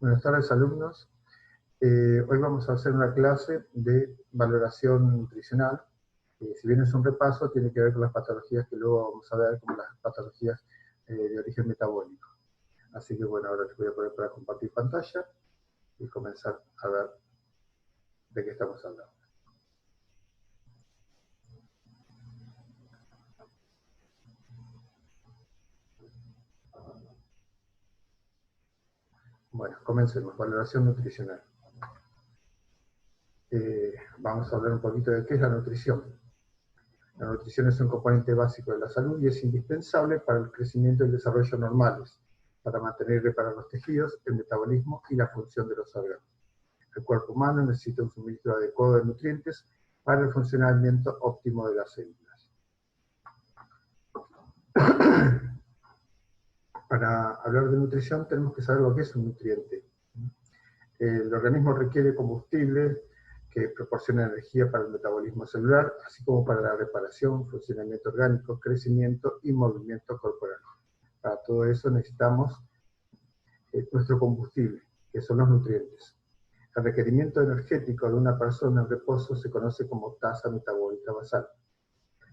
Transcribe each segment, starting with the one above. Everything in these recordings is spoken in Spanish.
Buenas tardes, alumnos. Hoy vamos a hacer una clase de valoración nutricional. Si bien es un repaso, tiene que ver con las patologías que luego vamos a ver, como las patologías de origen metabólico. Así que bueno, ahora te voy a poner para compartir pantalla y comenzar a ver de qué estamos hablando. Bueno, comencemos. Valoración nutricional. Vamos a hablar un poquito de qué es la nutrición. La nutrición es un componente básico de la salud y es indispensable para el crecimiento y el desarrollo normales, para mantener y reparar los tejidos, el metabolismo y la función de los órganos. El cuerpo humano necesita un suministro adecuado de nutrientes para el funcionamiento óptimo de las células. Para hablar de nutrición tenemos que saber lo que es un nutriente. El organismo requiere combustible que proporciona energía para el metabolismo celular, así como para la reparación, funcionamiento orgánico, crecimiento y movimiento corporal. Para todo eso necesitamos nuestro combustible, que son los nutrientes. El requerimiento energético de una persona en reposo se conoce como tasa metabólica basal.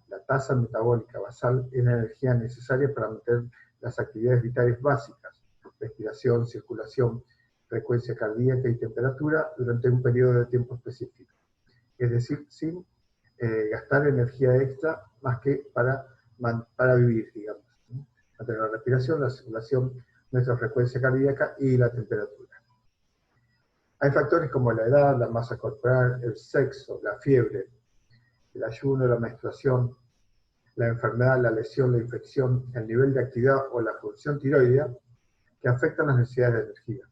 La tasa metabólica basal es la energía necesaria para mantener las actividades vitales básicas, respiración, circulación, frecuencia cardíaca y temperatura durante un periodo de tiempo específico. Es decir, sin gastar energía extra más que para vivir, digamos. Mantener la respiración, la circulación, nuestra frecuencia cardíaca y la temperatura. Hay factores como la edad, la masa corporal, el sexo, la fiebre, el ayuno, la menstruación, la enfermedad, la lesión, la infección, el nivel de actividad o la función tiroidea que afectan las necesidades de energía.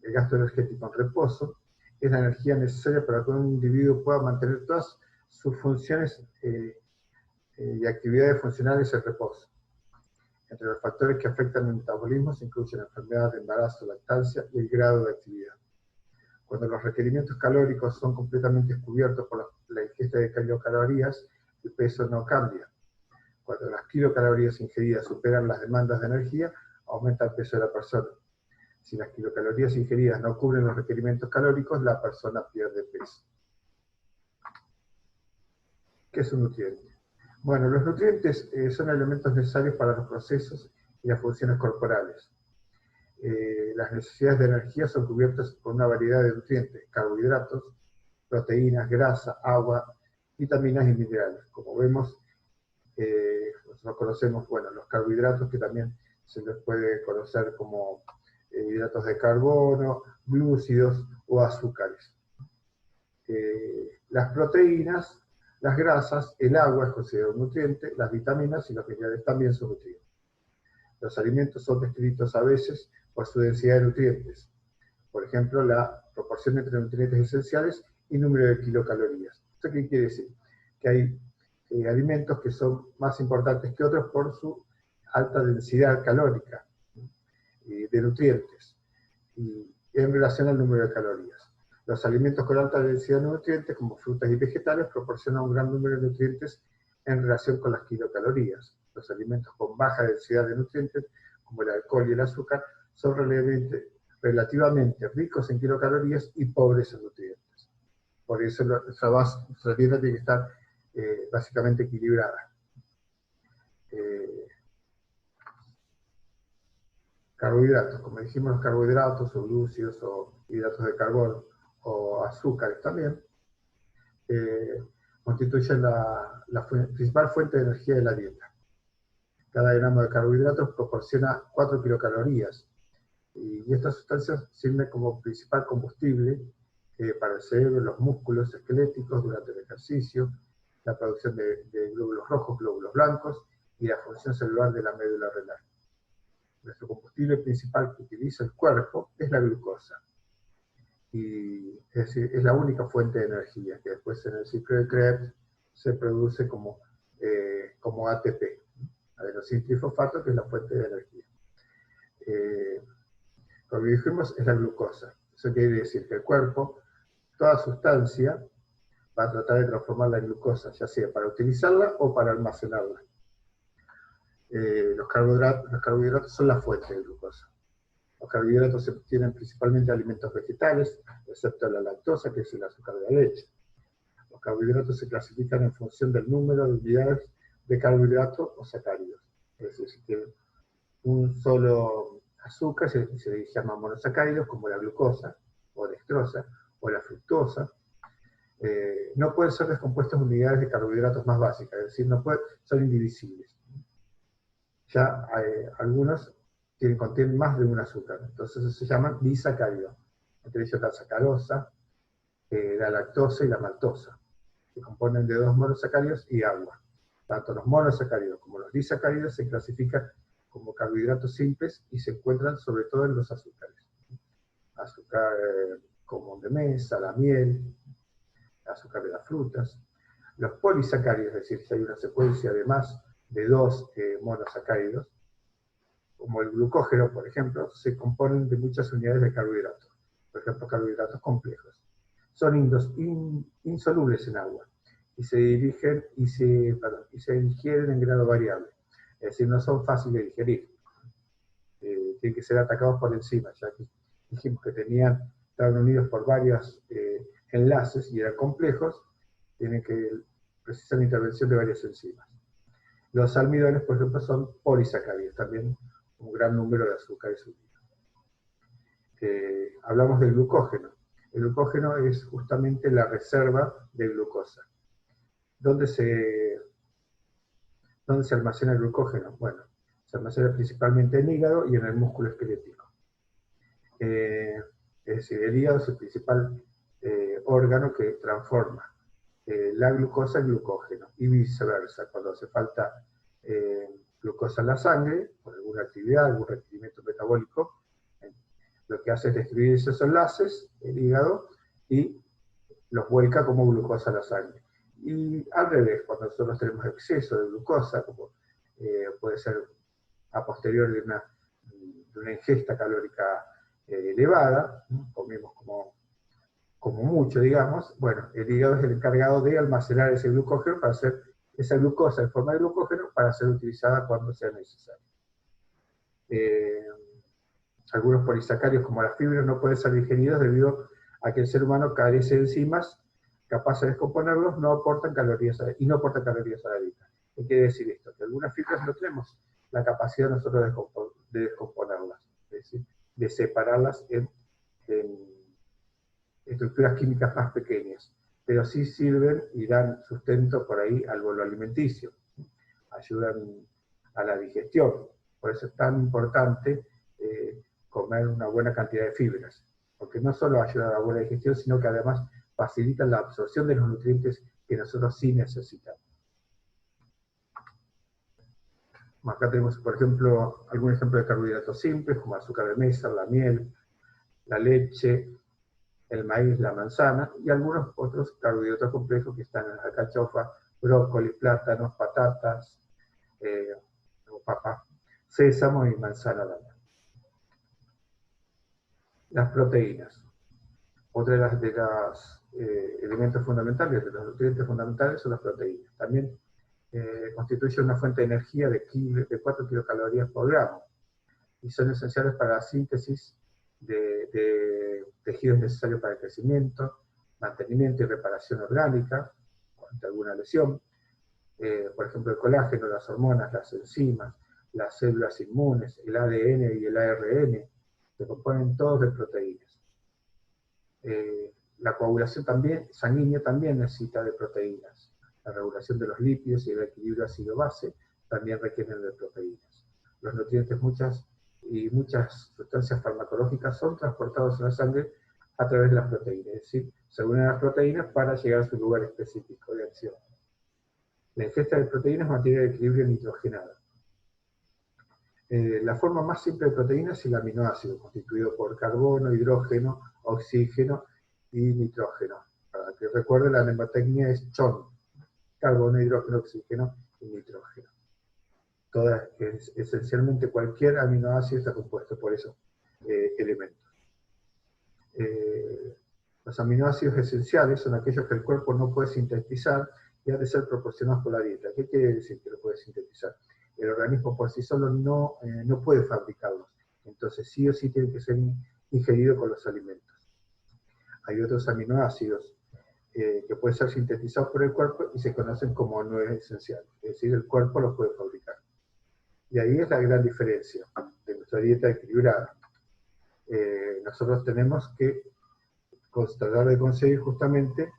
El gasto energético en reposo es la energía necesaria para que un individuo pueda mantener todas sus funciones y actividades funcionales en reposo. Entre los factores que afectan el metabolismo se incluyen la enfermedad de embarazo, lactancia y el grado de actividad. Cuando los requerimientos calóricos son completamente cubiertos por la ingesta de kilocalorías, el peso no cambia. Cuando las kilocalorías ingeridas superan las demandas de energía, aumenta el peso de la persona. Si las kilocalorías ingeridas no cubren los requerimientos calóricos, la persona pierde peso. ¿Qué es un nutriente? Bueno, los nutrientes son elementos necesarios para los procesos y las funciones corporales. Las necesidades de energía son cubiertas por una variedad de nutrientes, carbohidratos, proteínas, grasa, agua, vitaminas y minerales. Como vemos, nosotros conocemos, bueno, los carbohidratos, que también se les puede conocer como hidratos de carbono, glúcidos o azúcares. Las proteínas, las grasas, el agua es considerado un nutriente, las vitaminas y los minerales también son nutrientes. Los alimentos son descritos a veces por su densidad de nutrientes. Por ejemplo, la proporción entre nutrientes esenciales y número de kilocalorías. ¿Esto qué quiere decir? Que hay alimentos que son más importantes que otros por su alta densidad calórica de nutrientes y en relación al número de calorías. Los alimentos con alta densidad de nutrientes, como frutas y vegetales, proporcionan un gran número de nutrientes en relación con las kilocalorías. Los alimentos con baja densidad de nutrientes, como el alcohol y el azúcar, son relativamente ricos en kilocalorías y pobres en nutrientes. Por eso nuestra dieta tiene que estar básicamente equilibrada. Carbohidratos, como dijimos, los carbohidratos o glúcidos o hidratos de carbono o azúcares también, constituyen la principal fuente de energía de la dieta. Cada gramo de carbohidratos proporciona 4 kilocalorías y estas sustancias sirven como principal combustible para el cerebro, los músculos esqueléticos durante el ejercicio, la producción de glóbulos rojos, glóbulos blancos y la función celular de la médula renal. Nuestro combustible principal que utiliza el cuerpo es la glucosa. Y es decir, es la única fuente de energía, que después en el ciclo de Krebs se produce como ATP, adenosín trifosfato, que es la fuente de energía. Como dijimos, es la glucosa. Eso quiere decir que el cuerpo, toda sustancia, va a tratar de transformarla en glucosa, ya sea para utilizarla o para almacenarla. Los carbohidratos son la fuente de glucosa. Los carbohidratos se obtienen principalmente de alimentos vegetales, excepto la lactosa, que es el azúcar de la leche. Los carbohidratos se clasifican en función del número de unidades de carbohidrato o sacáridos. Es decir, si tienen un solo azúcar, se llama monosacáridos, como la glucosa, o dextrosa, o la fructosa. No pueden ser descompuestos en unidades de carbohidratos más básicas, es decir, son indivisibles. Ya algunos contienen más de un azúcar, entonces se llaman disacáridos. Entre ellos la sacarosa, la lactosa y la maltosa, que componen de 2 monosacáridos y agua. Tanto los monosacáridos como los disacáridos se clasifican como carbohidratos simples y se encuentran sobre todo en los azúcares. Azúcar común de mesa, la miel, azúcar de las frutas. Los polisacáridos, es decir, si hay una secuencia de más de 2 monosacáridos, como el glucógeno, por ejemplo, se componen de muchas unidades de carbohidratos, por ejemplo, carbohidratos complejos. Son insolubles en agua y se digieren en grado variable, es decir, no son fáciles de digerir. Tienen que ser atacados por enzimas, ya que dijimos que estaban unidos por varios enlaces y eran complejos, tienen que precisar la intervención de varias enzimas. Los almidones, por ejemplo, son polisacáridos, también un gran número de azúcares unidos. Hablamos del glucógeno. El glucógeno es justamente la reserva de glucosa. ¿Dónde se almacena el glucógeno? Bueno, se almacena principalmente en el hígado y en el músculo esquelético. Es decir, el hígado es el principal órgano que transforma la glucosa en glucógeno, y viceversa. Cuando hace falta glucosa en la sangre, por alguna actividad, algún requerimiento metabólico, lo que hace es destruir esos enlaces, el hígado, y los vuelca como glucosa a la sangre. Y al revés, cuando nosotros tenemos exceso de glucosa, como puede ser a posteriori de una ingesta calórica elevada, ¿no? Comemos como mucho, digamos, bueno, el hígado es el encargado de almacenar ese glucógeno para hacer esa glucosa en forma de glucógeno para ser utilizada cuando sea necesario. Algunos polisacáridos, como las fibras, no pueden ser digeridos debido a que el ser humano carece de enzimas capaces de descomponerlos, no aportan calorías a la dieta. ¿Qué quiere decir esto? Que algunas fibras no tenemos la capacidad nosotros de descomponerlas, es decir, de separarlas en estructuras químicas más pequeñas, pero sí sirven y dan sustento por ahí al bolo alimenticio, ayudan a la digestión. Por eso es tan importante comer una buena cantidad de fibras, porque no solo ayudan a la buena digestión, sino que además facilitan la absorción de los nutrientes que nosotros sí necesitamos. Acá tenemos, por ejemplo, algún ejemplo de carbohidratos simples, como azúcar de mesa, la miel, la leche, el maíz, la manzana, y algunos otros carbohidratos complejos que están en la alcachofa, brócoli, plátanos, patatas, papa, sésamo y manzana también. Las proteínas. Otra de los elementos fundamentales, de los nutrientes fundamentales, son las proteínas. También constituyen una fuente de energía de 4 kilocalorías por gramo, y son esenciales para la síntesis de tejidos necesarios para el crecimiento, mantenimiento y reparación orgánica, ante alguna lesión. Por ejemplo, el colágeno, las hormonas, las enzimas, las células inmunes, el ADN y el ARN, se componen todos de proteínas. La coagulación sanguínea también necesita de proteínas. La regulación de los lípidos y el equilibrio ácido-base también requieren de proteínas. Los nutrientes muchas sustancias farmacológicas son transportados en la sangre a través de las proteínas, es decir, se unen a las proteínas para llegar a su lugar específico de acción. La ingesta de proteínas mantiene el equilibrio nitrogenado. La forma más simple de proteína es el aminoácido, constituido por carbono, hidrógeno, oxígeno y nitrógeno. Para que recuerde, la mnemotecnia es CHON: carbono, hidrógeno, oxígeno y nitrógeno. Esencialmente cualquier aminoácido está compuesto por esos elementos. Los aminoácidos esenciales son aquellos que el cuerpo no puede sintetizar y han de ser proporcionados por la dieta. ¿Qué quiere decir que lo puede sintetizar? El organismo por sí solo no puede fabricarlos. Entonces sí o sí tiene que ser ingerido con los alimentos. Hay otros aminoácidos que pueden ser sintetizados por el cuerpo y se conocen como no esenciales. Es decir, el cuerpo los puede fabricar. Y ahí es la gran diferencia de nuestra dieta equilibrada. Nosotros tenemos que tratar de conseguir justamente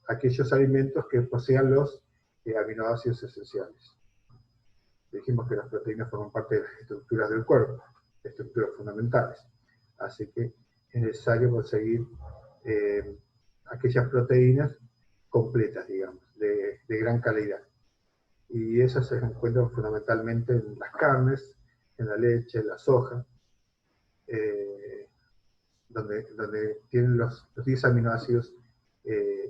aquellos alimentos que posean los aminoácidos esenciales. Dijimos que las proteínas forman parte de las estructuras del cuerpo, estructuras fundamentales. Así que es necesario conseguir aquellas proteínas completas, digamos, de gran calidad. Y esas se encuentran fundamentalmente en las carnes, en la leche, en la soja, donde tienen los 10 aminoácidos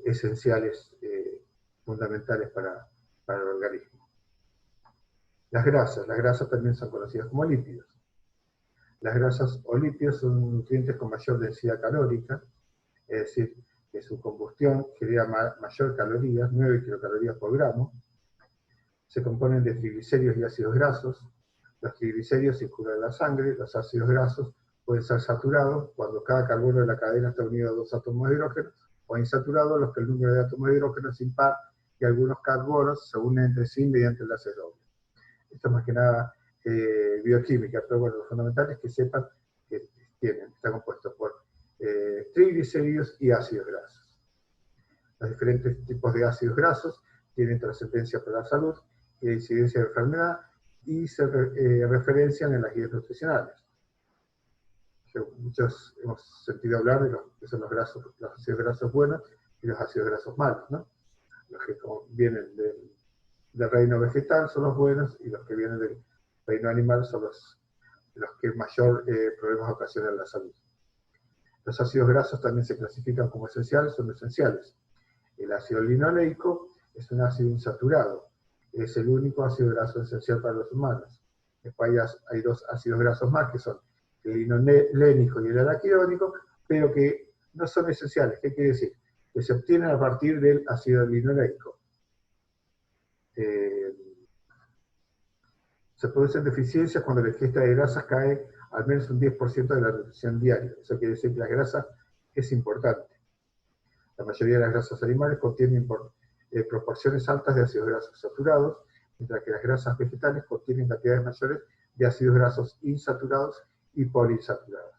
esenciales, fundamentales para el organismo. Las grasas también son conocidas como lípidos. Las grasas o lípidos son nutrientes con mayor densidad calórica, es decir, que su combustión genera mayor calorías, 9 kilocalorías por gramo. Se componen de triglicéridos y ácidos grasos. Los triglicéridos circulan en la sangre, los ácidos grasos pueden ser saturados cuando cada carbono de la cadena está unido a 2 átomos de hidrógeno, o insaturados los que el número de átomos de hidrógeno es impar y algunos carbonos se unen entre sí mediante enlaces dobles. Esto es más que nada bioquímica, pero bueno, lo fundamental es que sepan que está compuesto por triglicéridos y ácidos grasos. Los diferentes tipos de ácidos grasos tienen trascendencia para la salud y incidencia de enfermedad y se referencian en las guías nutricionales. Muchos hemos sentido hablar de los que son los ácidos grasos buenos y los ácidos grasos malos, ¿no? Los que vienen del reino vegetal son los buenos y los que vienen del reino animal son los que mayor problemas ocasionan en la salud. Los ácidos grasos también se clasifican como esenciales o no esenciales. El ácido linoleico es un ácido insaturado, es el único ácido graso esencial para los humanos. Después hay 2 ácidos grasos más que son el linolénico y el araquidónico, pero que no son esenciales. ¿Qué quiere decir? Que se obtienen a partir del ácido linoleico. Se producen deficiencias cuando la ingesta de grasas cae al menos un 10% de la nutrición diaria. Eso quiere decir que la grasa es importante. La mayoría de las grasas animales contienen proporciones altas de ácidos grasos saturados, mientras que las grasas vegetales contienen cantidades mayores de ácidos grasos insaturados y poliinsaturados.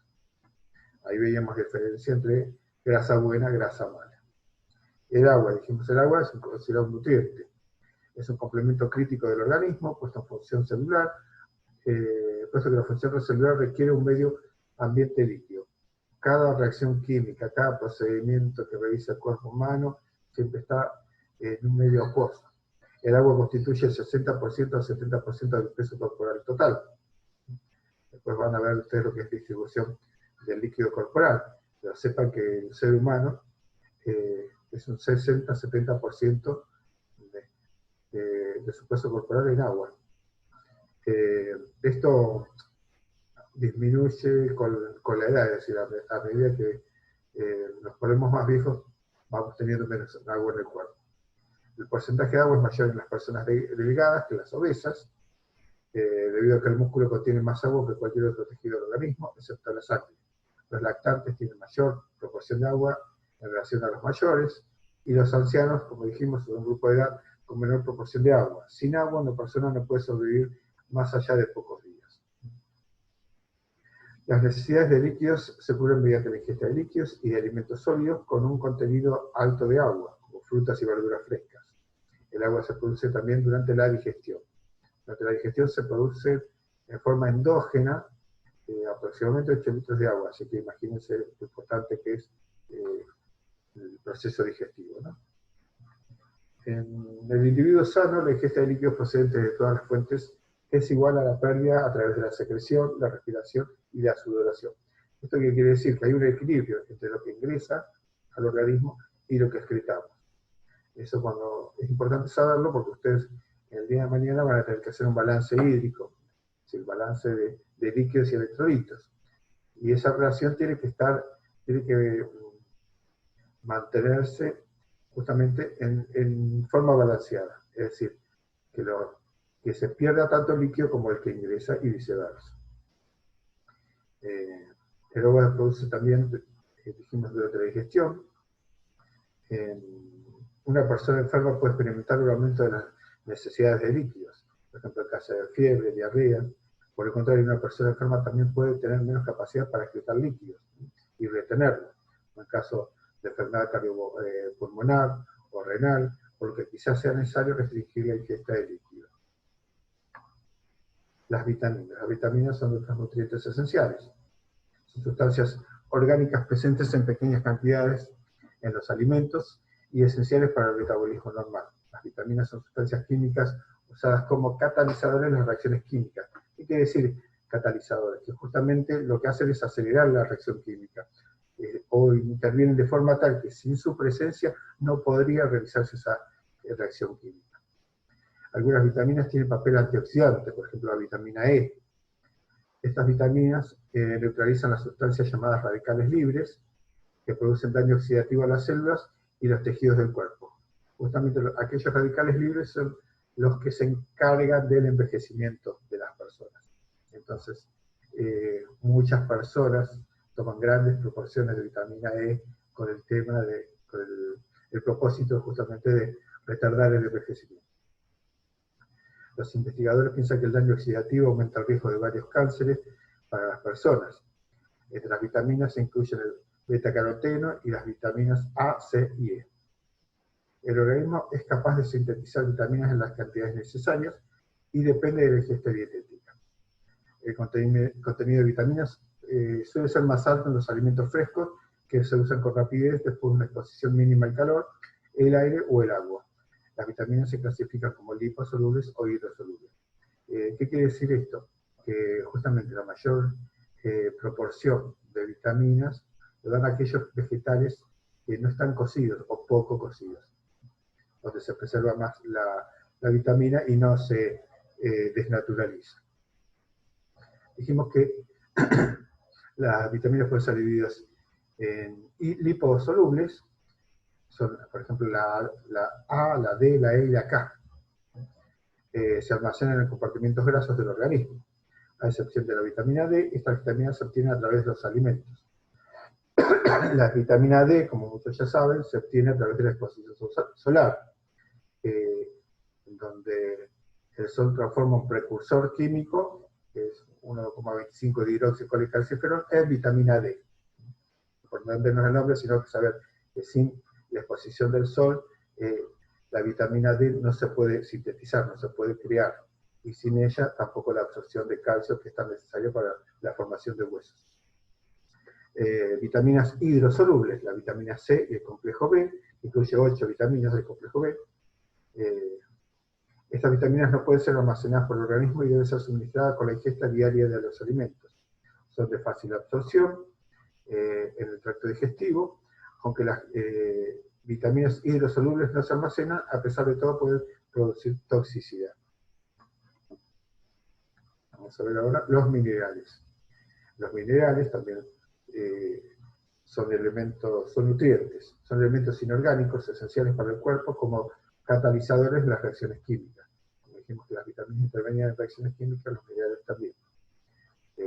Ahí veíamos diferencia entre grasa buena y grasa mala. El agua, dijimos, el agua es considerado un nutriente. Es un complemento crítico del organismo, puesto en función celular, puesto que la función celular requiere un medio ambiente líquido. Cada reacción química, cada procedimiento que revisa el cuerpo humano, siempre está en un medio acuoso. El agua constituye el 60% al 70% del peso corporal total. Después van a ver ustedes lo que es distribución del líquido corporal, pero sepan que el ser humano es un 60-70% de su peso corporal en agua. Esto disminuye con la edad, es decir, a medida que nos ponemos más viejos, vamos teniendo menos agua en el cuerpo. El porcentaje de agua es mayor en las personas delgadas que las obesas, debido a que el músculo contiene más agua que cualquier otro tejido del organismo, excepto la sangre. Los lactantes tienen mayor proporción de agua en relación a los mayores, y los ancianos, como dijimos, son un grupo de edad con menor proporción de agua. Sin agua, una persona no puede sobrevivir más allá de pocos días. Las necesidades de líquidos se cubren mediante la ingesta de líquidos y de alimentos sólidos con un contenido alto de agua, como frutas y verduras frescas. El agua se produce también durante la digestión. Durante la digestión se produce en forma endógena aproximadamente 8 litros de agua, así que imagínense lo importante que es el proceso digestivo, ¿no? En el individuo sano, la ingesta de líquidos procedentes de todas las fuentes es igual a la pérdida a través de la secreción, la respiración y la sudoración. ¿Esto qué quiere decir? Que hay un equilibrio entre lo que ingresa al organismo y lo que excretamos. Eso es importante saberlo porque ustedes el día de mañana van a tener que hacer un balance hídrico, es el balance de líquidos y electrolitos. Y esa relación tiene que mantenerse justamente en forma balanceada, es decir, que se pierda tanto el líquido como el que ingresa y viceversa. El agua produce también, dijimos, durante la digestión. Una persona enferma puede experimentar un aumento de las necesidades de líquidos, por ejemplo, en caso de fiebre, diarrea. Por el contrario, una persona enferma también puede tener menos capacidad para excretar líquidos y retenerlos, en caso de enfermedad cardiopulmonar o renal, por lo que quizás sea necesario restringir la ingesta de líquidos. Las vitaminas. Las vitaminas son otros nutrientes esenciales. Son sustancias orgánicas presentes en pequeñas cantidades en los alimentos y esenciales para el metabolismo normal. Las vitaminas son sustancias químicas usadas como catalizadores en las reacciones químicas. ¿Qué quiere decir catalizadores? Que justamente lo que hacen es acelerar la reacción química, o intervienen de forma tal que sin su presencia no podría realizarse esa reacción química. Algunas vitaminas tienen papel antioxidante, por ejemplo la vitamina E. Estas vitaminas neutralizan las sustancias llamadas radicales libres, que producen daño oxidativo a las células y los tejidos del cuerpo. Justamente aquellos radicales libres son los que se encargan del envejecimiento de las personas. Entonces, muchas personas toman grandes proporciones de vitamina E con el tema con el propósito justamente de retardar el envejecimiento. Los investigadores piensan que el daño oxidativo aumenta el riesgo de varios cánceres para las personas. Entre las vitaminas se incluyen el beta-caroteno y las vitaminas A, C y E. El organismo es capaz de sintetizar vitaminas en las cantidades necesarias y depende de la ingesta dietética. El contenido de vitaminas suele ser más alto en los alimentos frescos, que se usan con rapidez después de una exposición mínima al calor, el aire o el agua. Las vitaminas se clasifican como liposolubles o hidrosolubles. ¿Qué quiere decir esto? Que justamente la mayor proporción de vitaminas lo dan aquellos vegetales que no están cocidos o poco cocidos, donde se preserva más la vitamina y no se desnaturaliza. Dijimos que las vitaminas pueden ser divididas en liposolubles, son por ejemplo la A, la D, la E y la K. Se almacenan en compartimentos grasos del organismo. A excepción de la vitamina D, esta vitamina se obtiene a través de los alimentos. La vitamina D, como muchos ya saben, se obtiene a través de la exposición solar, donde el sol transforma un precursor químico, que es 1,25 de hidroxicalciferol, en vitamina D. Importante no es el nombre, sino que saber que sin la exposición del sol, la vitamina D no se puede sintetizar, no se puede crear, y sin ella tampoco la absorción de calcio que es tan necesario para la formación de huesos. Vitaminas hidrosolubles, la vitamina C y el complejo B, incluye 8 vitaminas del complejo B. Estas vitaminas no pueden ser almacenadas por el organismo y deben ser suministradas con la ingesta diaria de los alimentos. Son de fácil absorción en el tracto digestivo, aunque las vitaminas hidrosolubles no se almacenan, a pesar de todo pueden producir toxicidad. Vamos a ver ahora los minerales. Los minerales también son nutrientes, son elementos inorgánicos esenciales para el cuerpo como catalizadores de las reacciones químicas. Como dijimos que las vitaminas intervenían en reacciones químicas, los minerales también.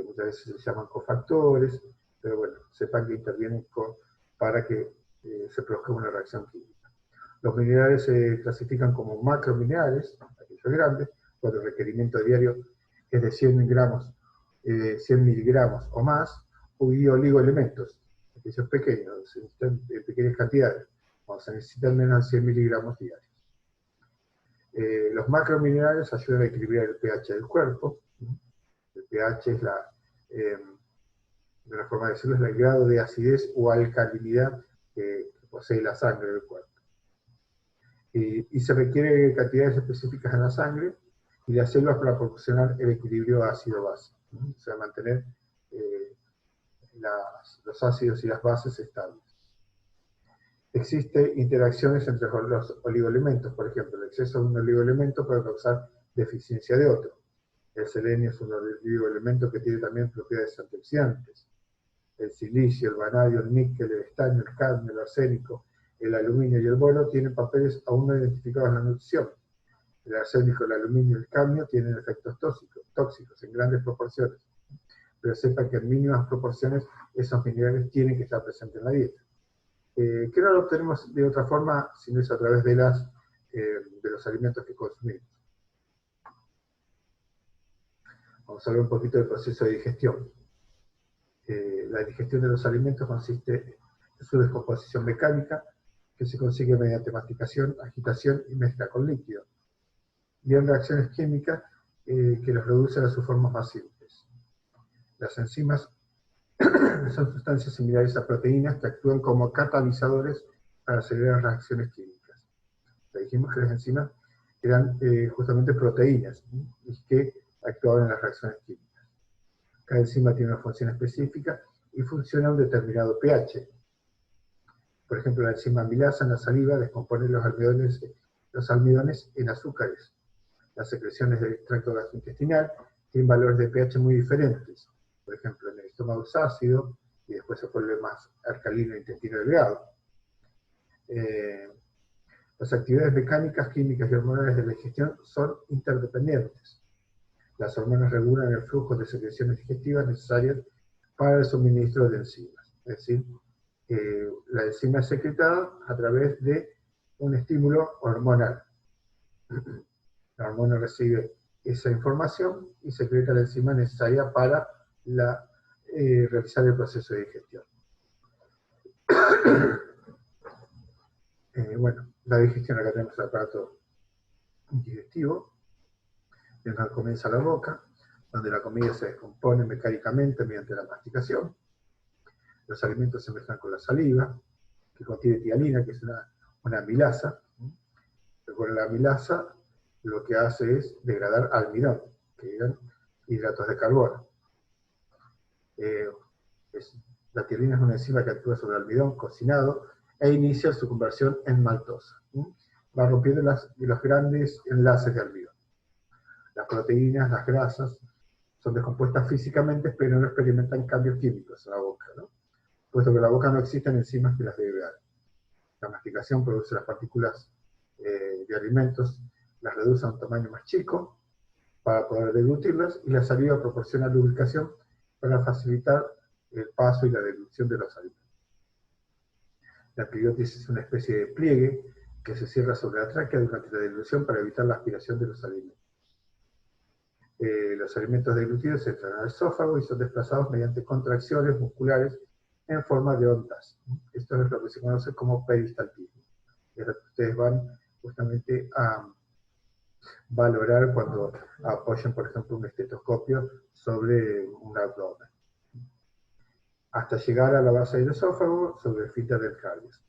Muchas veces se llaman cofactores, pero bueno, sepan que intervienen para que se produzca una reacción química. Los minerales se clasifican como macrominerales, aquellos grandes, cuando el requerimiento diario es de 100 miligramos o más, y oligoelementos, aquellos pequeños, se necesitan en pequeñas cantidades, cuando se necesitan menos de 100 miligramos diarios. Los macrominerales ayudan a equilibrar el pH del cuerpo. El pH es de una forma de decirlo, es el grado de acidez o alcalinidad que posee la sangre del cuerpo. Y se requiere cantidades específicas en la sangre y las células para proporcionar el equilibrio ácido-base. O sea, mantener los ácidos y las bases estables. Existen interacciones entre los oligoelementos, por ejemplo, el exceso de un oligoelemento puede causar deficiencia de otro. El selenio es un oligoelemento que tiene también propiedades antioxidantes. El silicio, el vanadio, el níquel, el estaño, el cadmio, el arsénico, el aluminio y el boro tienen papeles aún no identificados en la nutrición. El arsénico, el aluminio y el cadmio tienen efectos tóxicos en grandes proporciones. pero sepa que en mínimas proporciones esos minerales tienen que estar presentes en la dieta. Que no lo obtenemos de otra forma, sino es a través de los alimentos que consumimos. Vamos a hablar un poquito del proceso de digestión. La digestión de los alimentos consiste en su descomposición mecánica, que se consigue mediante masticación, agitación y mezcla con líquido, y en reacciones químicas que los reducen a sus formas más simples. Las enzimas son sustancias similares a proteínas que actúan como catalizadores para acelerar reacciones químicas. Ya dijimos que las enzimas eran justamente proteínas y que actuaban en las reacciones químicas. Cada enzima tiene una función específica y funciona a un determinado pH. Por ejemplo, la enzima amilasa en la saliva descompone los almidones en azúcares. Las secreciones del tracto gastrointestinal tienen valores de pH muy diferentes. Por ejemplo, en el estómago es ácido y después se vuelve más alcalino en el intestino delgado. Las actividades mecánicas, químicas y hormonales de la digestión son interdependientes. Las hormonas regulan el flujo de secreciones digestivas necesarias para el suministro de enzimas. Es decir, la enzima es secretada a través de un estímulo hormonal. La hormona recibe esa información y secreta la enzima necesaria para realizar el proceso de digestión. Bueno, la digestión, acá tenemos el aparato digestivo, donde comienza la boca, donde la comida se descompone mecánicamente mediante la masticación. Los alimentos se mezclan con la saliva, que contiene tialina, que es una amilasa. Recuerda, la amilasa lo que hace es degradar almidón, que eran hidratos de carbono. La tialina es una enzima que actúa sobre el almidón cocinado e inicia su conversión en maltosa. Va rompiendo los grandes enlaces de almidón. Las proteínas, las grasas, son descompuestas físicamente, pero no experimentan cambios químicos en la boca, ¿no? Puesto que en la boca no existen enzimas que las degraden. La masticación produce las partículas de alimentos, las reduce a un tamaño más chico para poder deglutirlas, y la saliva proporciona lubricación para facilitar el paso y la deglución de los alimentos. La periotis es una especie de pliegue que se cierra sobre la tráquea durante la deglución para evitar la aspiración de los alimentos. Los alimentos deglutidos entran al esófago y son desplazados mediante contracciones musculares en forma de ondas. Esto es lo que se conoce como peristaltismo. Es lo que ustedes van justamente a valorar cuando apoyen, por ejemplo, un estetoscopio sobre un abdomen. Hasta llegar a la base del esófago sobre el esfínter del cardias.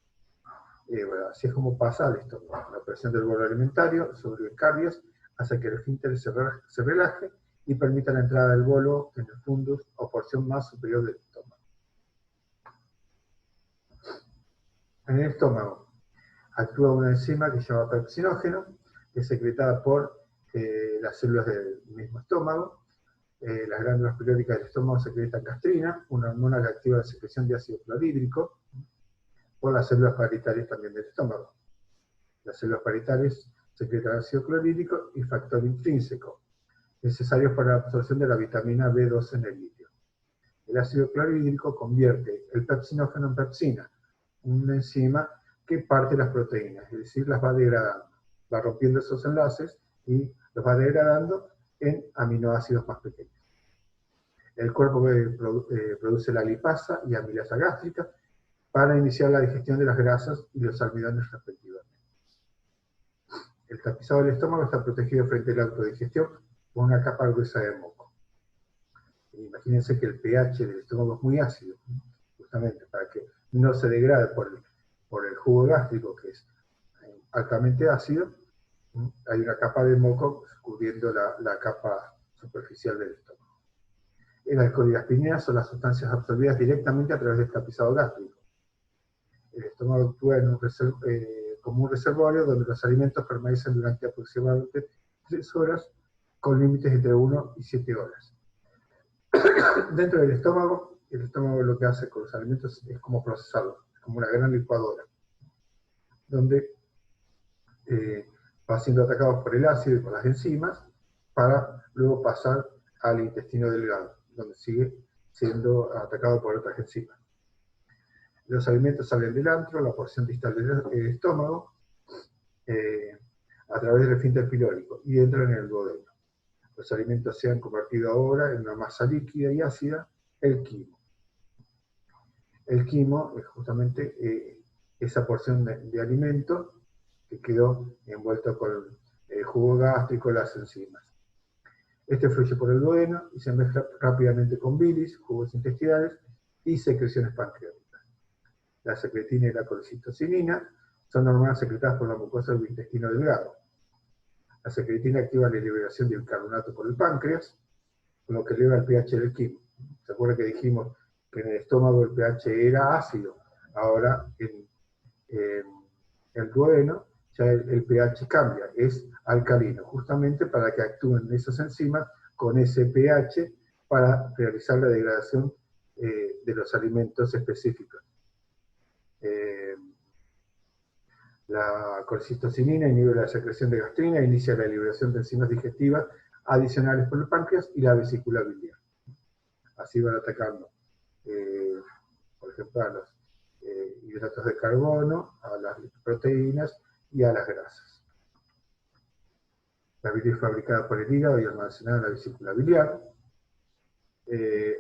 Bueno, así es como pasa al estómago. La presión del bolo alimentario sobre el cardias hace que el esfínter se relaje y permita la entrada del bolo en el fundus o porción más superior del estómago. En el estómago actúa una enzima que se llama pepsinógeno, que es secretada por las células del mismo estómago. Las glándulas periódicas del estómago secretan gastrina, una hormona que activa la secreción de ácido clorhídrico, por las células parietales también del estómago. Las células parietales secretan ácido clorhídrico y factor intrínseco, necesarios para la absorción de la vitamina B12 en el litio. El ácido clorhídrico convierte el pepsinógeno en pepsina, una enzima que parte las proteínas, es decir, las va degradando, va rompiendo esos enlaces y los va degradando en aminoácidos más pequeños. El cuerpo produce la lipasa y amilasa gástrica para iniciar la digestión de las grasas y los almidones respectivamente. El tapizado del estómago está protegido frente a la autodigestión por una capa gruesa de moco. Imagínense que el pH del estómago es muy ácido, justamente para que no se degrade por el jugo gástrico, que es altamente ácido. Hay una capa de moco cubriendo la capa superficial del estómago. El alcohol y la aspirina son las sustancias absorbidas directamente a través del tapizado gástrico. El estómago actúa como un reservorio donde los alimentos permanecen durante aproximadamente 3 horas, con límites entre 1 y 7 horas. Dentro del estómago, el estómago lo que hace con los alimentos es como procesarlos, como una gran licuadora, donde va siendo atacados por el ácido y por las enzimas, para luego pasar al intestino delgado, donde sigue siendo atacado por otras enzimas. Los alimentos salen del antro, la porción distal del estómago, a través del esfínter pilórico, y entran en el duodeno. Los alimentos se han convertido ahora en una masa líquida y ácida, el quimo. El quimo es justamente esa porción de alimento que quedó envuelto con el jugo gástrico, las enzimas. Este fluye por el duodeno y se mezcla rápidamente con bilis, jugos intestinales y secreciones pancreáticas. La secretina y la colecistocinina son hormonas secretadas por la mucosa del intestino delgado. La secretina activa la liberación del carbonato por el páncreas, lo que eleva el pH del quimo. ¿Se acuerda que dijimos que en el estómago el pH era ácido? Ahora en el duodeno ya el pH cambia, es alcalino, justamente para que actúen esas enzimas con ese pH para realizar la degradación de los alimentos específicos. La colecistocinina inhibe la secreción de gastrina e inicia la liberación de enzimas digestivas adicionales por el páncreas y la vesícula biliar. Así van atacando, por ejemplo, a los hidratos de carbono, a las proteínas y a las grasas. La bilis es fabricada por el hígado y almacenada en la vesícula biliar.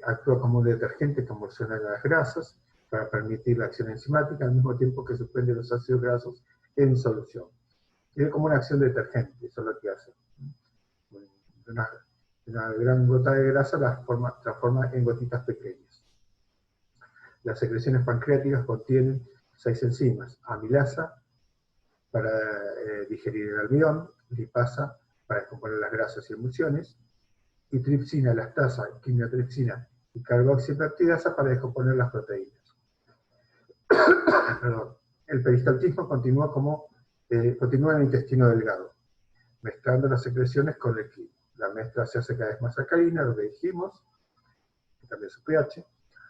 Actúa como un detergente que emulsiona las grasas para permitir la acción enzimática al mismo tiempo que suspende los ácidos grasos en solución. Tiene como una acción detergente, eso es lo que hace. Una gran gota de grasa la transforma en gotitas pequeñas. Las secreciones pancreáticas contienen 6 enzimas: amilasa para digerir el almidón, lipasa para descomponer las grasas y emulsiones, y tripsina, lactasa, quimiotripsina y carboxipeptidasa para descomponer las proteínas. Perdón. El peristaltismo continúa en el intestino delgado, mezclando las secreciones con el quimo. La mezcla se hace cada vez más alcalina, lo que dijimos, que cambia su pH,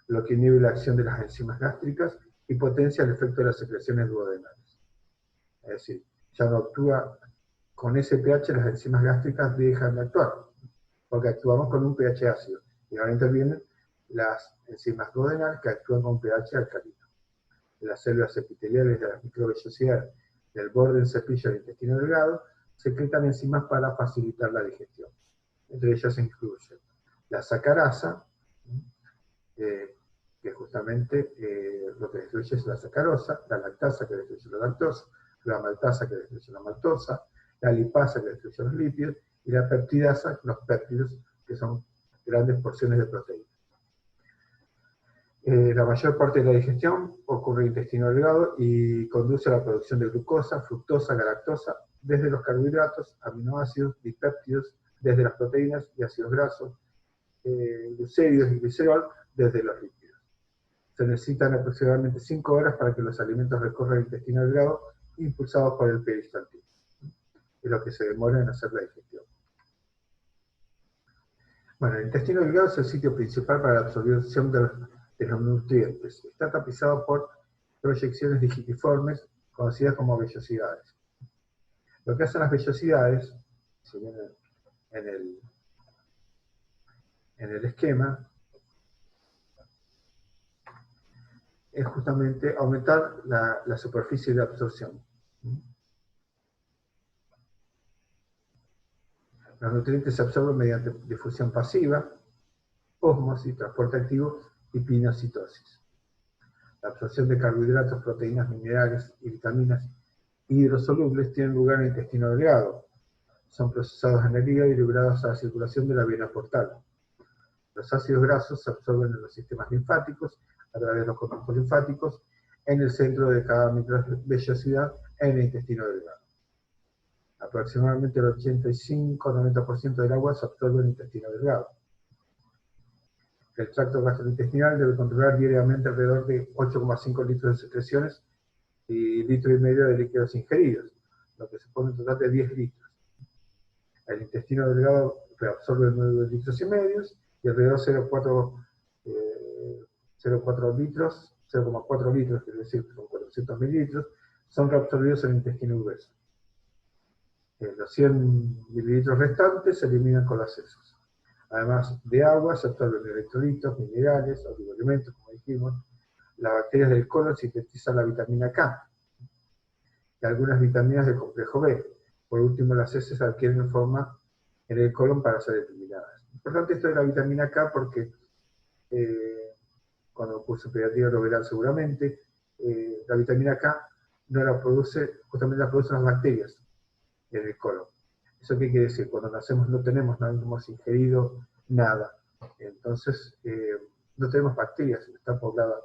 lo que inhibe la acción de las enzimas gástricas y potencia el efecto de las secreciones duodenales. Es decir, ya no actúa con ese pH, las enzimas gástricas dejan de actuar, porque actuamos con un pH ácido, y ahora intervienen las enzimas duodenales que actúan con pH alcalino. Las células epiteliales de las microvellosidades del borde del cepillo del intestino delgado secretan enzimas para facilitar la digestión. Entre ellas se incluye la sacarasa, que justamente lo que destruye es la sacarosa, la lactasa, que destruye la lactosa, la maltasa, que destruye la maltosa, la lipasa, que destruye los lípidos, y la peptidasa, los péptidos, que son grandes porciones de proteína. La mayor parte de la digestión ocurre en el intestino delgado y conduce a la producción de glucosa, fructosa, galactosa, desde los carbohidratos, aminoácidos, dipéptidos, desde las proteínas y ácidos grasos, glucéridos y glicerol, desde los lípidos. Se necesitan aproximadamente 5 horas para que los alimentos recorran el intestino delgado, impulsados por el peristaltismo. Es lo que se demora en hacer la digestión. Bueno, el intestino delgado es el sitio principal para la absorción de los nutrientes. Está tapizado por proyecciones digitiformes, conocidas como vellosidades. Lo que hacen las vellosidades, si viene en el esquema, es justamente aumentar la superficie de absorción. Los nutrientes se absorben mediante difusión pasiva, ósmosis, transporte activo y pinocitosis. La absorción de carbohidratos, proteínas, minerales y vitaminas hidrosolubles tienen lugar en el intestino delgado. Son procesados en el hígado y liberados a la circulación de la vena portal. Los ácidos grasos se absorben en los sistemas linfáticos, a través de los conductos linfáticos, en el centro de cada microvellosidad en el intestino delgado. Aproximadamente el 85-90% del agua se absorbe en el intestino delgado. El tracto gastrointestinal debe controlar diariamente alrededor de 8,5 litros de secreciones y 1,5 litros de líquidos ingeridos, lo que supone un total de 10 litros. El intestino delgado reabsorbe 9,5 litros y alrededor de 0,4 litros, quiere decir que son 400 mililitros, son reabsorbidos en el intestino grueso. Los 100 mililitros restantes se eliminan con las heces. Además de agua, se absorben electrolitos, minerales, oligoelementos, como dijimos. Las bacterias del colon sintetizan la vitamina K y algunas vitaminas del complejo B. Por último, las heces adquieren forma en el colon para ser eliminadas. Importante esto de la vitamina K porque cuando curso pediatría lo verán seguramente, la vitamina K no la produce, justamente la producen las bacterias en el colon. ¿Eso qué quiere decir? Cuando nacemos no hemos ingerido nada. Entonces, no tenemos bacterias, está poblada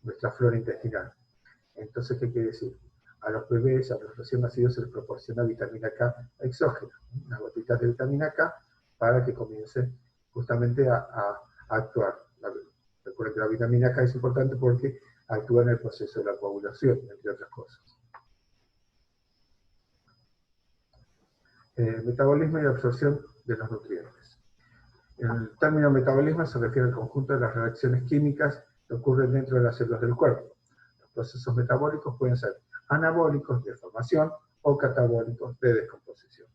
nuestra flora intestinal. Entonces, ¿qué quiere decir? A los bebés, a los recién nacidos, se les proporciona vitamina K exógena, unas gotitas de vitamina K, para que comience justamente a actuar. Recuerden que la vitamina K es importante porque actúa en el proceso de la coagulación, entre otras cosas. Metabolismo y absorción de los nutrientes. El término metabolismo se refiere al conjunto de las reacciones químicas que ocurren dentro de las células del cuerpo. Los procesos metabólicos pueden ser anabólicos de formación o catabólicos de descomposición.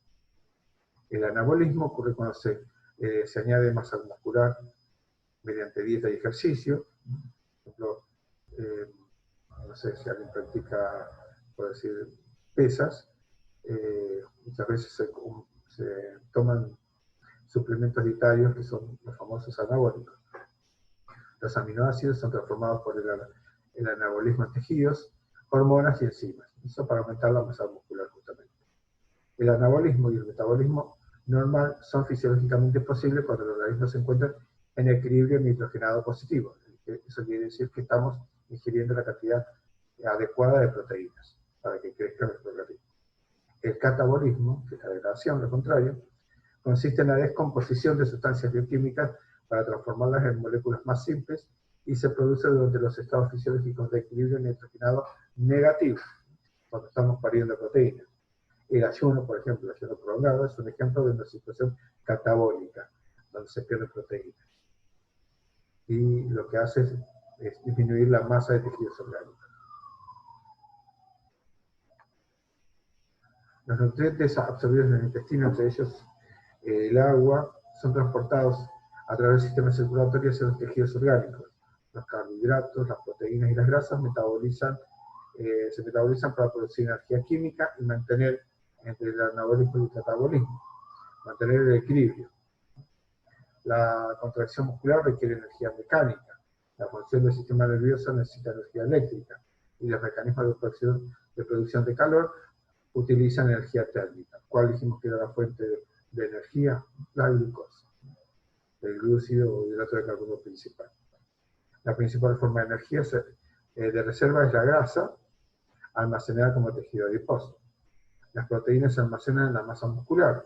El anabolismo ocurre cuando se añade masa muscular mediante dieta y ejercicio. Por ejemplo, no sé si alguien practica, por decir, pesas, muchas veces se toman suplementos dietarios que son los famosos anabólicos. Los aminoácidos son transformados por el anabolismo en tejidos, hormonas y enzimas. Eso para aumentar la masa muscular justamente. El anabolismo y el metabolismo normal son fisiológicamente posibles cuando el organismo se encuentra en equilibrio nitrogenado positivo. Eso quiere decir que estamos ingiriendo la cantidad adecuada de proteínas para que crezca nuestro organismo. El catabolismo, que es la degradación, lo contrario, consiste en la descomposición de sustancias bioquímicas para transformarlas en moléculas más simples y se produce durante los estados fisiológicos de equilibrio nitrogenado negativo, cuando estamos perdiendo proteínas. El ayuno, por ejemplo, el ayuno prolongado, es un ejemplo de una situación catabólica, donde se pierde proteínas. Y lo que hace es disminuir la masa de tejidos orgánicos. Los nutrientes absorbidos en el intestino, entre ellos el agua, son transportados a través del sistema circulatorio hacia los tejidos orgánicos. Los carbohidratos, las proteínas y las grasas se metabolizan para producir energía química y mantener entre el anabolismo y el catabolismo, mantener el equilibrio. La contracción muscular requiere energía mecánica, la función del sistema nervioso necesita energía eléctrica y los mecanismos de producción de calor utilizan energía térmica. ¿Cuál dijimos que era la fuente de energía? La glucosa, el glúcido o hidrato de carbono principal. La principal forma de energía de reserva es la grasa, almacenada como tejido adiposo. Las proteínas se almacenan en la masa muscular.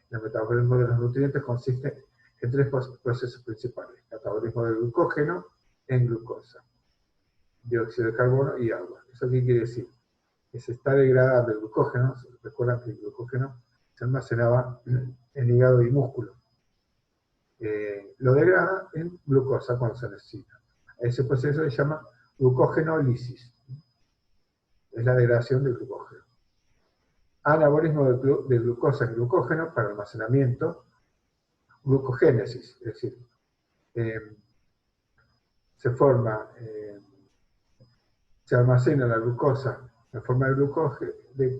El metabolismo de los nutrientes consiste en tres procesos principales: catabolismo del glucógeno en glucosa, dióxido de carbono y agua. ¿Eso qué quiere decir? Que se está degradando el glucógeno. Recuerdan que el glucógeno se almacenaba en hígado y músculo. Lo degrada en glucosa cuando se necesita. A ese proceso se llama glucógenolisis. Es la degradación del glucógeno. Anabolismo de glucosa en glucógeno para almacenamiento, glucogénesis, es decir, se almacena la glucosa en forma de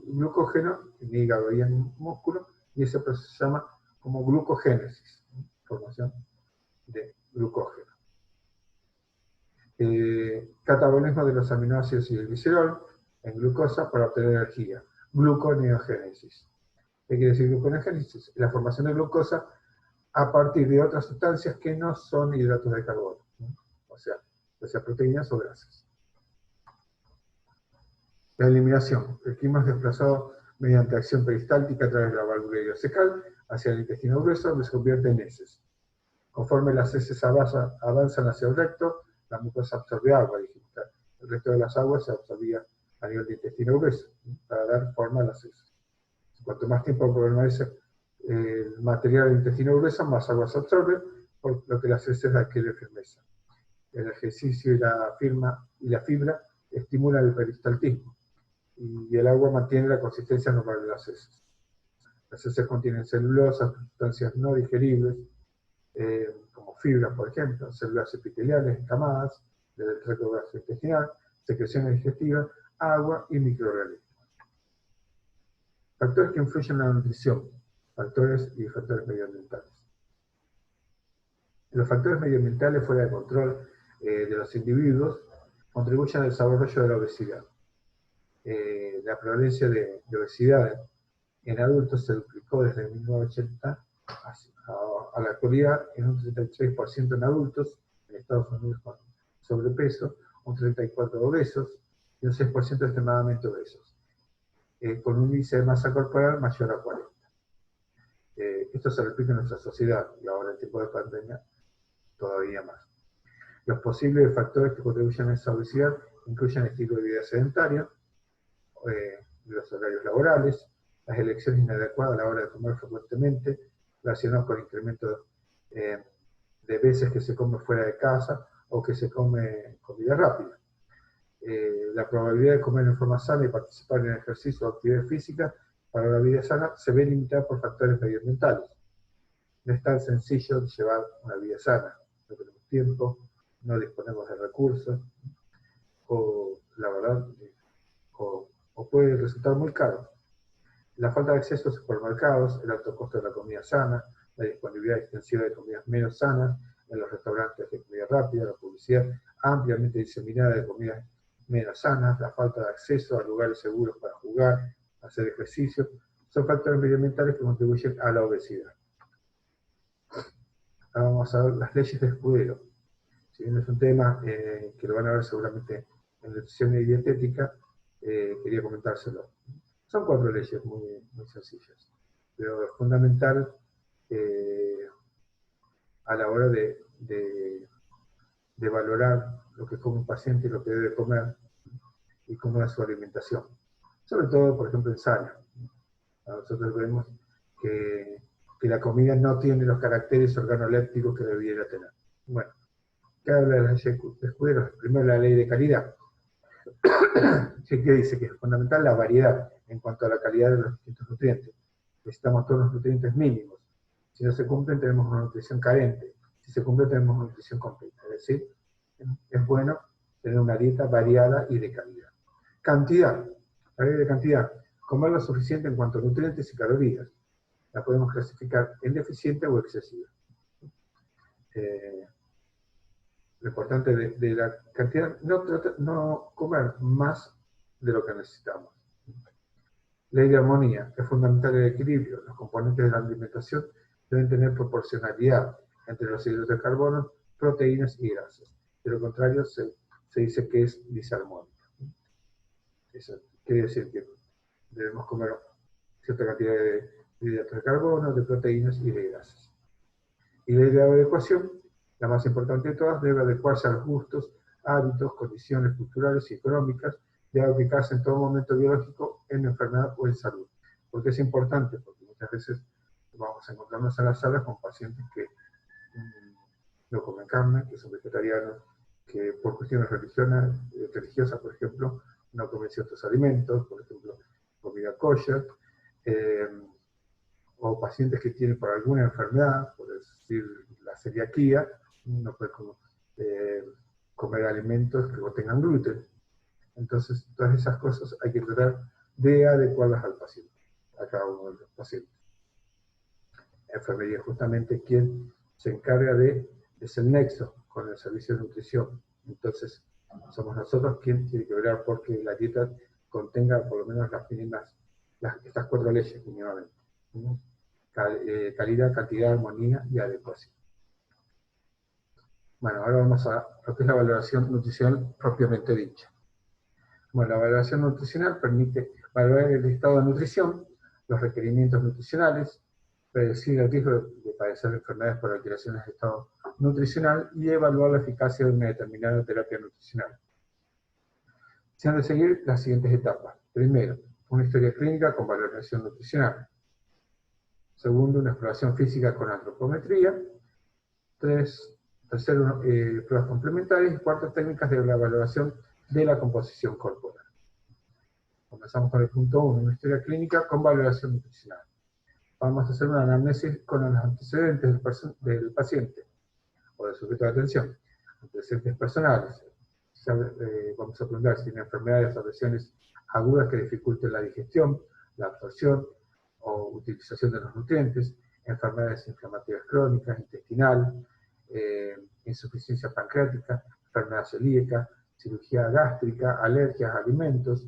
glucógeno en hígado y en músculo, y ese proceso se llama como glucogénesis, formación de glucógeno. Catabolismo de los aminoácidos y el glicerol en glucosa para obtener energía, gluconeogénesis. ¿Qué quiere decir gluconeogénesis? La formación de glucosa a partir de otras sustancias que no son hidratos de carbono, ¿no? O sea proteínas o grasas. La eliminación. El quimo es desplazado mediante acción peristáltica a través de la válvula ileocecal hacia el intestino grueso, donde se convierte en heces. Conforme las heces avanzan hacia el recto, la mucosa absorbe agua, el resto de las aguas se absorbía a nivel del intestino grueso, para dar forma a las heces. Cuanto más tiempo permanece el material del intestino grueso, más agua se absorbe, por lo que las heces adquieren firmeza. El ejercicio y la fibra estimulan el peristaltismo, y el agua mantiene la consistencia normal de las heces. Las heces contienen celulosas, sustancias no digeribles, como fibras, por ejemplo, células epiteliales escamadas del tracto gastrointestinal, secreciones digestivas, agua y microorganismos. Factores que influyen en la nutrición, factores y factores medioambientales. Los factores medioambientales fuera de control de los individuos contribuyen al desarrollo de la obesidad. La prevalencia de obesidad en adultos se duplicó desde 1980 a la actualidad en un 33% en adultos, en Estados Unidos con sobrepeso, un 34% obesos y un 6% extremadamente obesos, con un índice de masa corporal mayor a 40. Esto se repite en nuestra sociedad y ahora en tiempo de pandemia todavía más. Los posibles factores que contribuyen a esa obesidad incluyen el estilo de vida sedentario, los horarios laborales, las elecciones inadecuadas a la hora de comer frecuentemente, relacionados con incremento de veces que se come fuera de casa o que se come comida rápida. La probabilidad de comer en forma sana y participar en ejercicio o actividad física para una vida sana se ve limitada por factores medioambientales. No es tan sencillo llevar una vida sana. No tenemos tiempo, no disponemos de recursos, o la verdad, o puede resultar muy caro. La falta de acceso a supermercados, el alto costo de la comida sana, la disponibilidad extensiva de comidas menos sanas en los restaurantes de comida rápida, la publicidad ampliamente diseminada de comidas menos sanas, la falta de acceso a lugares seguros para jugar, hacer ejercicio, son factores medioambientales que contribuyen a la obesidad. Ahora vamos a ver las leyes de Escudero. Si bien es un tema que lo van a ver seguramente en nutrición y dietética, quería comentárselo. Son 4 leyes muy sencillas, pero es fundamental a la hora de valorar lo que come un paciente y lo que debe comer y cómo es su alimentación. Sobre todo, por ejemplo, en sana. Nosotros vemos que la comida no tiene los caracteres organolépticos que debiera tener. Bueno, ¿qué habla de la ley de Escudero? Primero, la ley de calidad. ¿Qué dice? Que es fundamental la variedad en cuanto a la calidad de los distintos nutrientes. Necesitamos todos los nutrientes mínimos. Si no se cumplen, tenemos una nutrición carente. Si se cumple, tenemos una nutrición completa. Es decir, es bueno tener una dieta variada y de calidad. Cantidad. La ley de cantidad. Comer lo suficiente en cuanto a nutrientes y calorías. La podemos clasificar en deficiente o excesiva. Lo importante de la cantidad, no comer más de lo que necesitamos. Ley de armonía, es fundamental el equilibrio. Los componentes de la alimentación deben tener proporcionalidad entre los hidratos de carbono, proteínas y grasas. De lo contrario, se dice que es disarmónica. Eso quiere decir que debemos comer cierta cantidad de hidratos de carbono, de proteínas y de grasas. Y ley de adecuación, la más importante de todas, debe adecuarse a los gustos, hábitos, condiciones culturales y económicas, debe aplicarse en todo momento biológico, en enfermedad o en salud. ¿Por qué es importante? Porque muchas veces vamos a encontrarnos en las salas con pacientes que no comen carne, que son vegetarianos, que por cuestiones religiosas, por ejemplo, no comen ciertos alimentos, por ejemplo, comida kosher, o pacientes que tienen por alguna enfermedad, por decir la celiaquía, no pueden comer alimentos que contengan gluten. Entonces, todas esas cosas hay que tratar de adecuarlas al paciente, a cada uno de los pacientes. La enfermería justamente quien se encarga es el nexo con el servicio de nutrición. Entonces, somos nosotros quien tiene que velar porque la dieta contenga por lo menos estas 4 leyes mínimamente. Calidad, cantidad, armonía y adecuación. Bueno, ahora vamos a lo que es la valoración nutricional propiamente dicha. Bueno, la valoración nutricional permite valorar el estado de nutrición, los requerimientos nutricionales, predecir el riesgo de padecer enfermedades por alteraciones de estado nutricional y evaluar la eficacia de una determinada terapia nutricional. Se han de seguir las siguientes etapas. Primero, una historia clínica con valoración nutricional. Segundo, una exploración física con antropometría. Tercero, pruebas complementarias. Y cuarto, técnicas de la valoración de la composición corporal. Comenzamos con el punto 1, una historia clínica con valoración nutricional. vamos a hacer una anamnesis con los antecedentes del paciente o del sujeto de atención, antecedentes personales. Vamos a preguntar si tiene enfermedades o lesiones agudas que dificulten la digestión, la absorción o utilización de los nutrientes, enfermedades inflamatorias crónicas, intestinal, insuficiencia pancreática, enfermedad celíaca, cirugía gástrica, alergias a alimentos,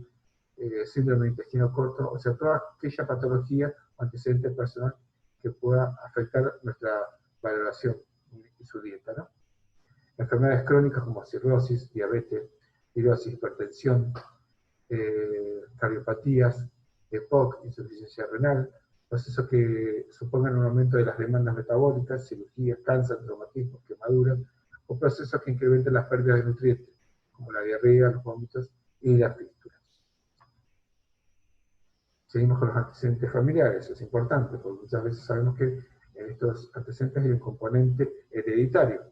síndrome de intestino corto, o sea, toda aquella patología o antecedente personal que pueda afectar nuestra valoración y su dieta, ¿no? Enfermedades crónicas como cirrosis, diabetes, tirosis, hipertensión, cardiopatías, EPOC, insuficiencia renal, procesos que supongan un aumento de las demandas metabólicas, cirugías, cáncer, traumatismos, quemaduras, o procesos que incrementen las pérdidas de nutrientes, como la diarrea, los vómitos y las fístulas. Seguimos con los antecedentes familiares, es importante, porque muchas veces sabemos que en estos antecedentes hay un componente hereditario.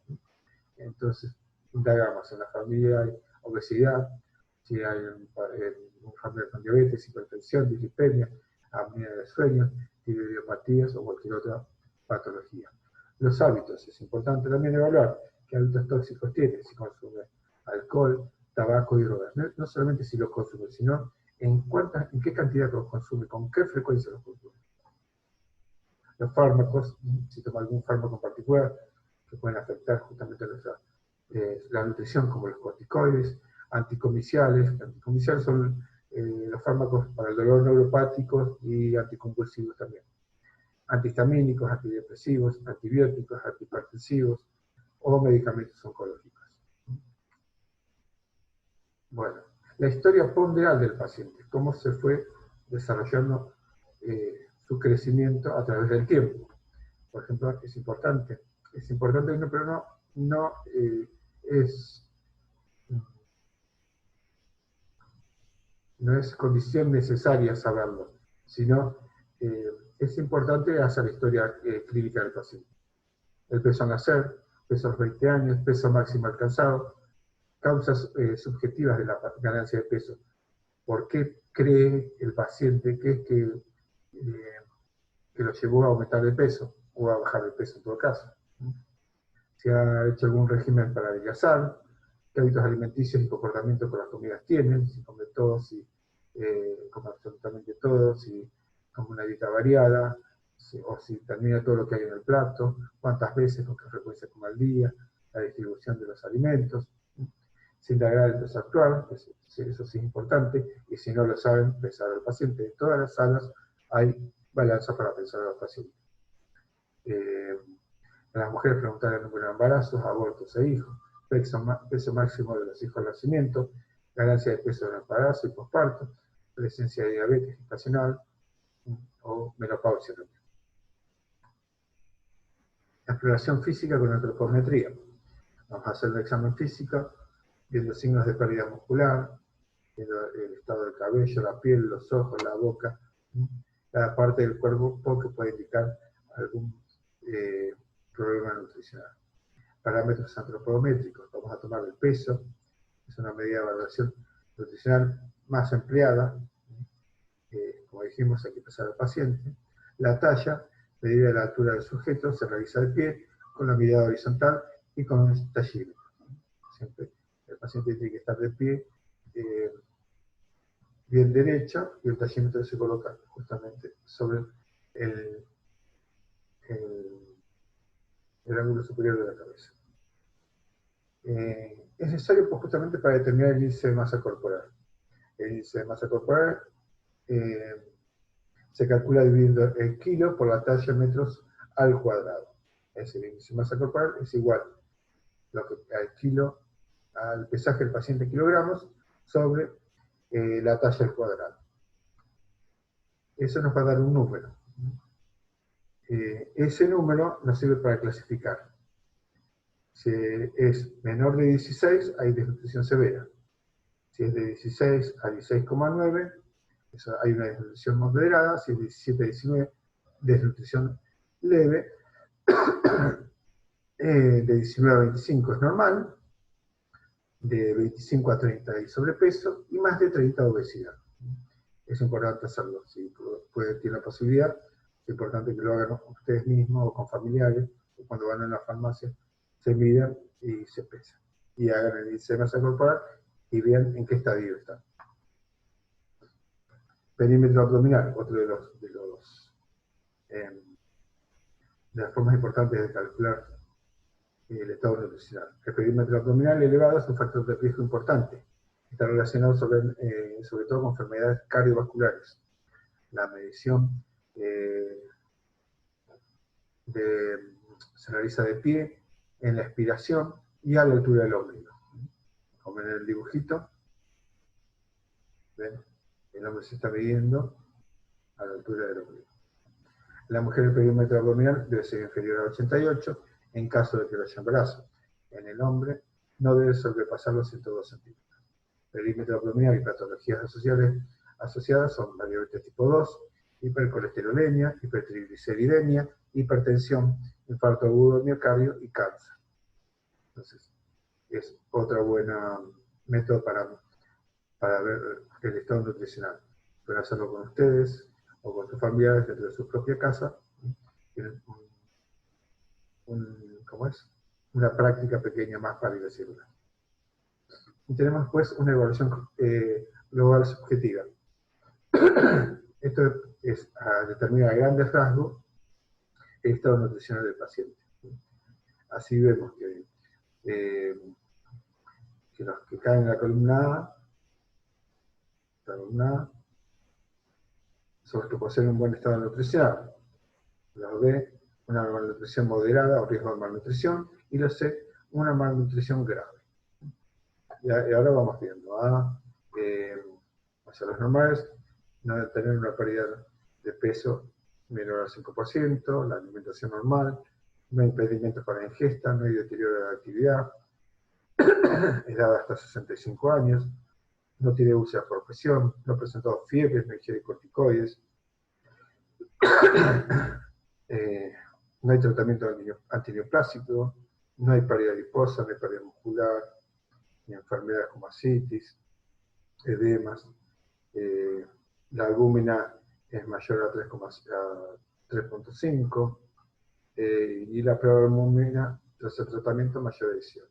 Entonces, indagamos en la familia hay obesidad, si hay un familiar con diabetes, hipertensión, dislipemia, apnea de sueño, tiroideopatías o cualquier otra patología. Los hábitos, es importante también evaluar qué hábitos tóxicos tiene, si consume alcohol, tabaco y drogas. No solamente si los consume, sino en qué cantidad los consume, con qué frecuencia los consume. Los fármacos, si toma algún fármaco en particular, que pueden afectar justamente la nutrición, como los corticoides, anticomiciales. Anticomiciales son los fármacos para el dolor neuropático y anticonvulsivos también. Antihistamínicos, antidepresivos, antibióticos, antihipertensivos o medicamentos oncológicos. Bueno, la historia ponderal del paciente, cómo se fue desarrollando su crecimiento a través del tiempo. Por ejemplo, es importante, pero no es condición necesaria saberlo, sino es importante hacer la historia clínica del paciente. El peso al nacer, peso a los 20 años, peso máximo alcanzado, causas subjetivas de la ganancia de peso. ¿Por qué cree el paciente que lo llevó a aumentar de peso o a bajar de peso en todo caso? Si ha hecho algún régimen para adelgazar, qué hábitos alimenticios y comportamientos con las comidas tienen, si come todo, si come absolutamente todo, si come una dieta variada, o si termina todo lo que hay en el plato, cuántas veces, con qué frecuencia come al día, la distribución de los alimentos, sin indagar el peso actual, eso sí es importante, y si no lo saben, pesar al paciente. En todas las salas hay balanza para pesar al paciente. A las mujeres preguntar el número de embarazos, abortos e hijos, peso máximo de los hijos al nacimiento, ganancia de peso del embarazo y posparto, presencia de diabetes gestacional o menopausia también. Exploración física con antropometría. Vamos a hacer el examen físico, viendo signos de pérdida muscular, viendo el estado del cabello, la piel, los ojos, la boca, cada parte del cuerpo que puede indicar algún problema nutricional. Parámetros antropométricos, vamos a tomar el peso, es una medida de evaluación nutricional más empleada, como dijimos, hay que pesar al paciente. La talla, medida la altura del sujeto, se revisa el pie con la mirada horizontal y con un tallímetro. Siempre el paciente tiene que estar de pie bien derecha y el tallímetro se coloca justamente sobre el ángulo superior de la cabeza. Es necesario pues, justamente para determinar el índice de masa corporal. El índice de masa corporal se calcula dividiendo el kilo por la talla en metros al cuadrado. Es el índice de masa corporal es igual al pesaje del paciente en kilogramos sobre la talla al cuadrado. Eso nos va a dar un número. Ese número nos sirve para clasificar. Si es menor de 16, hay desnutrición severa. Si es de 16 a 16,9, hay una desnutrición moderada. Si es de 17 a 19, desnutrición leve. De 19 a 25 es normal. De 25 a 30 hay sobrepeso. Y más de 30 obesidad. Es importante hacerlo. Si tiene la posibilidad, es importante que lo hagan ustedes mismos o con familiares, o cuando van a la farmacia, se midan y se pesan. Y hagan el índice de masa corporal y vean en qué estadio están. Perímetro abdominal, otro de las formas importantes de calcular el estado nutricional. El perímetro abdominal elevado es un factor de riesgo importante. Está relacionado sobre todo con enfermedades cardiovasculares. La medición se realiza de pie, en la expiración y a la altura del ombligo. Como en el dibujito, ¿ven? El hombre se está midiendo a la altura del ombligo. En la mujer el perímetro abdominal debe ser inferior a 88 en caso de que haya embarazo. En el hombre no debe sobrepasar los 102 centímetros. Perímetro abdominal y patologías asociadas son la diabetes tipo 2, hipercolesterolemia, hipertrigliceridemia, hipertensión, infarto agudo de miocardio y cáncer. Entonces, es otra buena método para ver el estado nutricional. Pueden hacerlo con ustedes o con sus familiares dentro de su propia casa. Tienen una práctica pequeña más para ir decirlo. Y tenemos pues una evaluación global subjetiva. Esto determina a grandes rasgos el estado nutricional del paciente. Así vemos que los que caen en la columna A, son los que poseen un buen estado nutricional. Los B, una malnutrición moderada o riesgo de malnutrición, y los C, una malnutrición grave. Y ahora vamos viendo. Los normales no deben tener una pérdida de peso menor al 5%, la alimentación normal, no hay impedimentos para la ingesta, no hay deterioro de la actividad, edad hasta 65 años, no tiene úlceras por presión, no presentó fiebres, no ingiere corticoides, no hay tratamiento antineoplásico, no hay pérdida adiposa, no hay pérdida muscular, ni enfermedades como ascitis, edemas. La albúmina es mayor a 3.5 y la prealbúmina tras el tratamiento mayor a 18.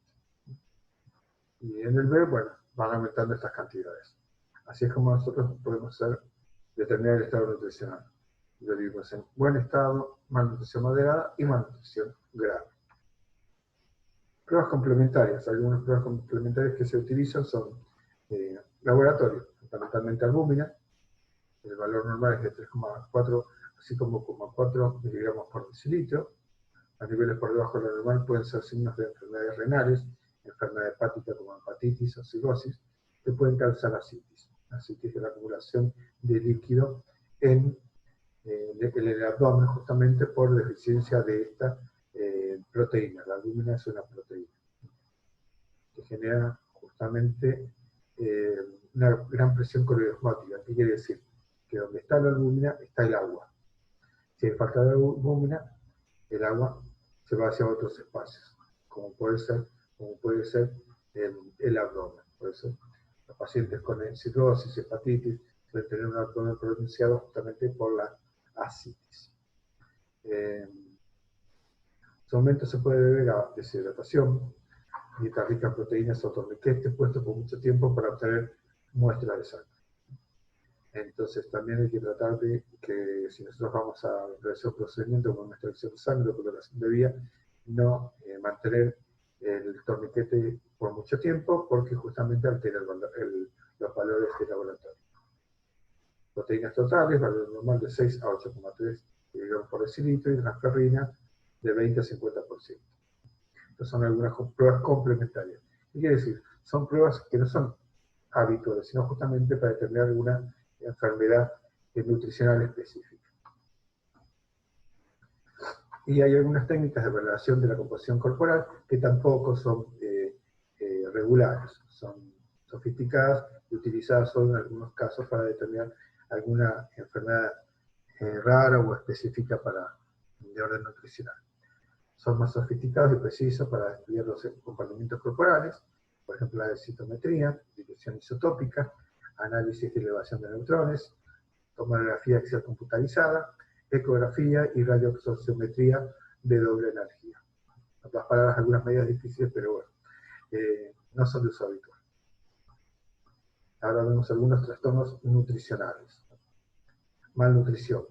Y en el B, bueno, van aumentando estas cantidades. Así es como nosotros podemos determinar el estado nutricional. Lo dividimos en buen estado, malnutrición moderada y malnutrición grave. Pruebas complementarias. Algunas pruebas complementarias que se utilizan son laboratorio, fundamentalmente albúmina. El valor normal es de 3,4, así como 0,4 miligramos por decilitro. Los niveles por debajo de lo normal pueden ser signos de enfermedades renales, enfermedad hepática como hepatitis o cirrosis, que pueden causar ascitis. Ascitis es la acumulación de líquido en el abdomen justamente por deficiencia de esta proteína. La albúmina es una proteína que genera justamente una gran presión coriosmótica. ¿Qué quiere decir? Que donde está la albúmina está el agua. Si hay falta de albúmina, el agua se va hacia otros espacios, como puede ser el abdomen. Por eso los pacientes con cirrosis, hepatitis, suelen tener un abdomen pronunciado justamente por la ascitis. Su aumento se puede deber a deshidratación, dieta rica en proteínas o torniquetes puestos por mucho tiempo para obtener muestras de sangre. Entonces también hay que tratar de que si nosotros vamos a realizar un procedimiento como una extracción de sangre o coloración de vía, no mantener el torniquete por mucho tiempo porque justamente altera los valores de laboratorio. Proteínas totales, valor normal de 6 a 8,3 miligramos por decilitro y transferrina de 20 a 50%. Estas son algunas pruebas complementarias. ¿Qué quiere decir? Son pruebas que no son habituales, sino justamente para determinar alguna enfermedad nutricional específica. Y hay algunas técnicas de valoración de la composición corporal que tampoco son regulares, son sofisticadas y utilizadas solo en algunos casos para determinar alguna enfermedad rara o específica de orden nutricional. Son más sofisticados y precisos para estudiar los comportamientos corporales, por ejemplo la densitometría, dilución isotópica, análisis de elevación de neutrones, tomografía axial computarizada ecografía y radioabsorciometría de doble energía. En otras palabras, algunas medidas difíciles, pero bueno, no son de uso habitual. Ahora vemos algunos trastornos nutricionales. Malnutrición.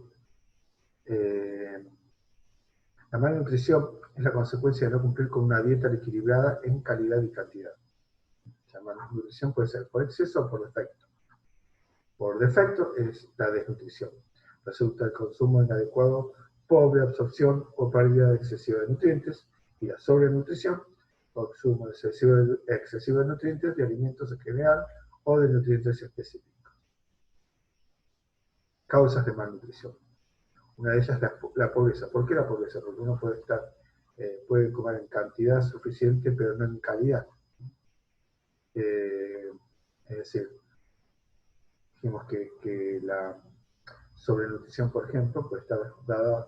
La malnutrición es la consecuencia de no cumplir con una dieta equilibrada en calidad y cantidad. La malnutrición puede ser por exceso o por defecto. Por defecto es la desnutrición. Resulta el consumo inadecuado, pobre absorción o pérdida excesiva de nutrientes, y la sobrenutrición, consumo excesivo de nutrientes, de alimentos en general o de nutrientes específicos. Causas de malnutrición. Una de ellas es la pobreza. ¿Por qué la pobreza? Porque uno puede comer en cantidad suficiente, pero no en calidad. Es decir, dijimos que la sobrenutrición, por ejemplo, puede estar dada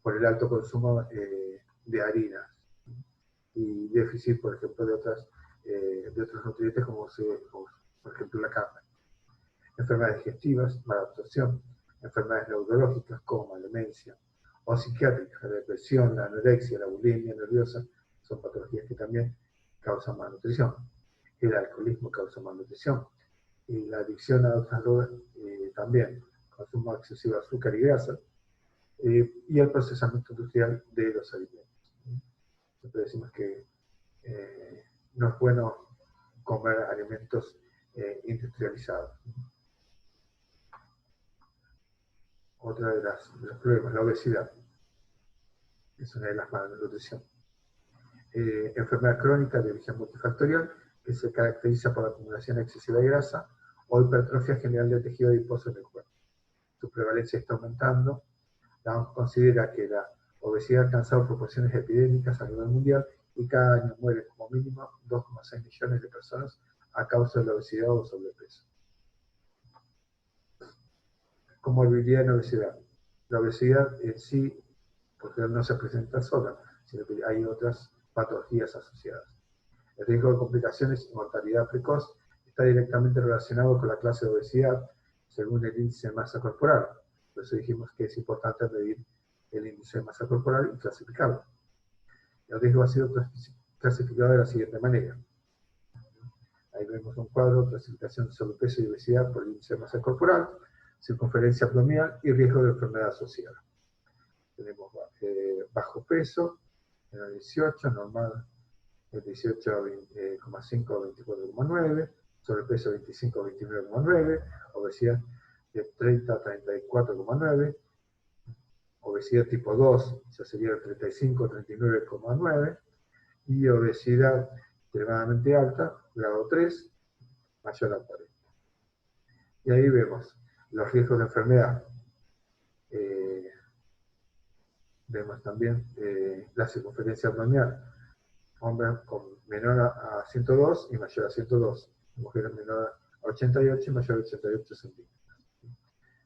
por el alto consumo de harinas y déficit, por ejemplo, de otros nutrientes como por ejemplo la carne. Enfermedades digestivas, mala absorción, enfermedades neurológicas como la demencia, o psiquiátricas, la depresión, la anorexia, la bulimia nerviosa, son patologías que también causan malnutrición. El alcoholismo causa malnutrición, y la adicción a otras drogas también, consumo excesivo de azúcar y grasa, y el procesamiento industrial de los alimentos. Siempre decimos que no es bueno comer alimentos industrializados. Otra de los problemas, la obesidad, es una de las malnutrición. Enfermedad crónica de origen multifactorial, que se caracteriza por la acumulación excesiva de grasa o hipertrofia general del tejido adiposo en el cuerpo. Su prevalencia está aumentando. La OMS considera que la obesidad ha alcanzado proporciones epidémicas a nivel mundial y cada año mueren como mínimo 2,6 millones de personas a causa de la obesidad o sobrepeso. Comorbilidad en obesidad. La obesidad en sí, porque no se presenta sola, sino que hay otras patologías asociadas. El riesgo de complicaciones y mortalidad precoz está directamente relacionado con la clase de obesidad, según el índice de masa corporal. Por eso dijimos que es importante medir el índice de masa corporal y clasificarlo. El riesgo ha sido clasificado de la siguiente manera. Ahí vemos un cuadro, clasificación de sobrepeso y obesidad por el índice de masa corporal, circunferencia abdominal y riesgo de enfermedad asociada. Tenemos bajo peso, en el 18, normal, el 18,5 a 24,9, sobrepeso 25 a 29,9, obesidad de 30 a 34,9, obesidad tipo 2, ya sería el 35 a 39,9, y obesidad extremadamente alta, grado 3, mayor a 40. Y ahí vemos los riesgos de enfermedad. Vemos también la circunferencia abdominal. Hombres con menor a 102 y mayor a 102. Mujeres menor a 88 y mayor a 88 centímetros.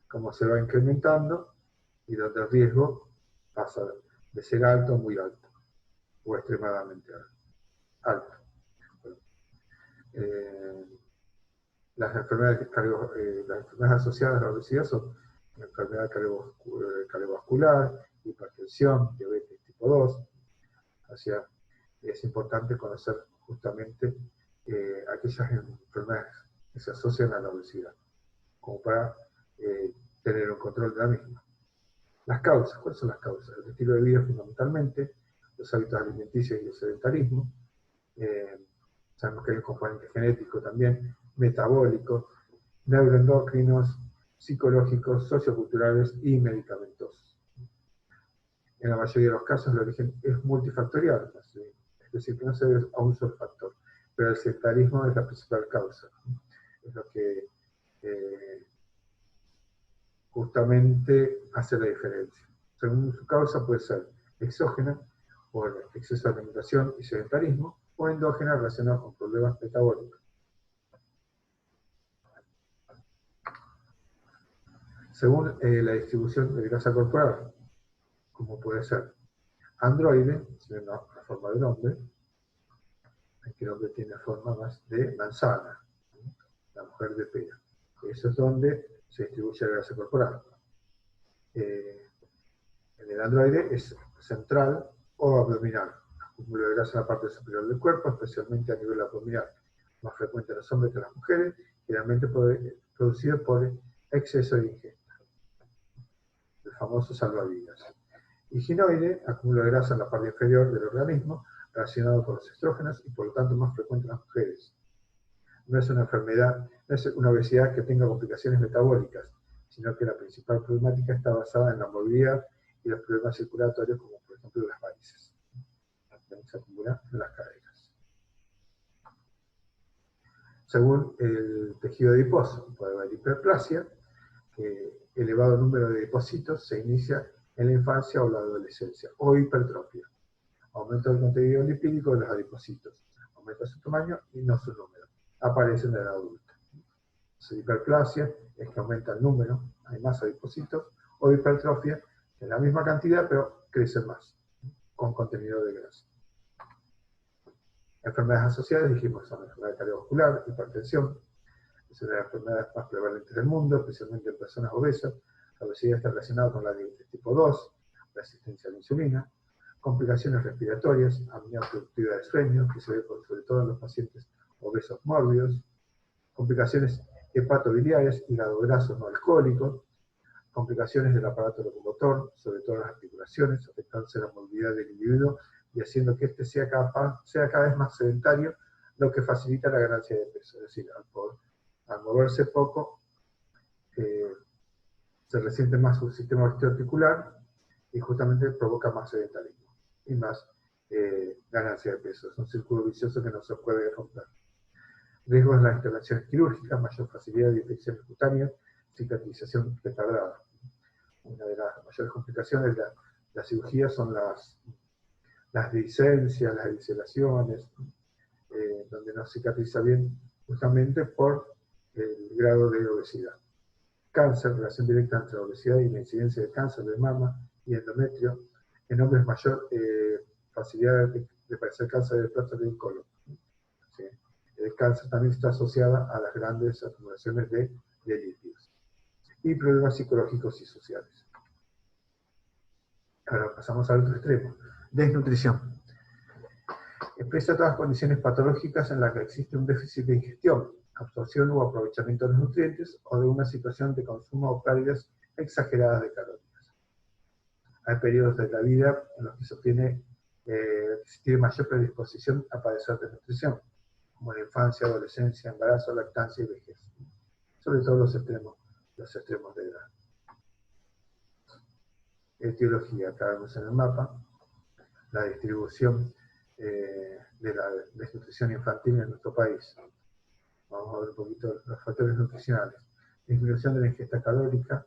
Como se va incrementando y donde el riesgo pasa de ser alto a muy alto o extremadamente alto. Las enfermedades asociadas a la obesidad son enfermedad cardiovascular, hipertensión, diabetes tipo 2. O sea, es importante conocer justamente aquellas enfermedades que se asocian a la obesidad, como para tener un control de la misma. Las causas, ¿cuáles son las causas? El estilo de vida fundamentalmente, los hábitos alimenticios y el sedentarismo. Sabemos que hay un componente genético también, metabólico, neuroendocrinos, psicológicos, socioculturales y medicamentosos. En la mayoría de los casos el origen es multifactorial, es decir, que no se debe a un solo factor, pero el sedentarismo es la principal causa, es lo que justamente hace la diferencia. Según su causa puede ser exógena, por exceso de alimentación y sedentarismo, o endógena relacionada con problemas metabólicos. Según la distribución de grasa corporal, como puede ser androide, tiene la forma del hombre, aquí el hombre tiene la forma más de manzana, la mujer de pera. Eso es donde se distribuye la grasa corporal. En el androide es central o abdominal. Acúmulo de grasa en la parte superior del cuerpo, especialmente a nivel abdominal. Más frecuente en los hombres que en las mujeres, generalmente producido por exceso de ingesta. El famoso salvavidas. Y ginoide, acúmulo de grasa en la parte inferior del organismo, relacionado con los estrógenos y por lo tanto más frecuente en las mujeres. No es una enfermedad, no es una obesidad que tenga complicaciones metabólicas, sino que la principal problemática está basada en la movilidad y los problemas circulatorios, como por ejemplo las varices. Se acumula en las caderas. Según el tejido adiposo, puede haber hiperplasia, que elevado número de depósitos se inicia en la infancia o la adolescencia, o hipertrofia. Aumento del contenido lipídico de los adipocitos, aumenta su tamaño y no su número. Aparece en la edad adulta. Entonces, hiperplasia es que aumenta el número, hay más adipocitos, o hipertrofia, en la misma cantidad, pero crecen más, con contenido de grasa. Enfermedades asociadas, dijimos, son enfermedad cardiovascular, hipertensión, es una de las enfermedades más prevalentes del mundo, especialmente en personas obesas. La obesidad está relacionada con la diabetes tipo 2, resistencia a la insulina, complicaciones respiratorias, apnea obstructiva de sueño, que se ve sobre todo en los pacientes obesos mórbidos, complicaciones hepatobiliares, hígado graso no alcohólico, complicaciones del aparato locomotor, sobre todo las articulaciones, afectándose la movilidad del individuo y haciendo que éste sea cada vez más sedentario, lo que facilita la ganancia de peso. Es decir, al moverse poco, se resiente más su sistema osteoarticular y justamente provoca más sedentarismo y más ganancia de peso. Es un círculo vicioso que no se puede romper. Riesgos de las intervenciones quirúrgicas, mayor facilidad de infecciones cutáneas, cicatrización retardada. Una de las mayores complicaciones de la cirugía son las licencias, las evisceraciones, donde no cicatriza bien justamente por el grado de obesidad. Cáncer, relación directa entre la obesidad y la incidencia de cáncer de mama y endometrio. En hombres mayor facilidad de padecer cáncer de próstata y colon. ¿Sí? El cáncer también está asociado a las grandes acumulaciones de lípidos. Y problemas psicológicos y sociales. Ahora pasamos al otro extremo. Desnutrición. Expresa todas las condiciones patológicas en las que existe un déficit de ingestión, absorción o aprovechamiento de los nutrientes, o de una situación de consumo o pérdidas exageradas de calorías. Hay periodos de la vida en los que se tiene mayor predisposición a padecer desnutrición, como la infancia, adolescencia, embarazo, lactancia y vejez. Sobre todo los extremos de edad. Etiología, acá vemos en el mapa, la distribución de la desnutrición infantil en nuestro país. Vamos a ver un poquito los factores nutricionales. Disminución de la ingesta calórica,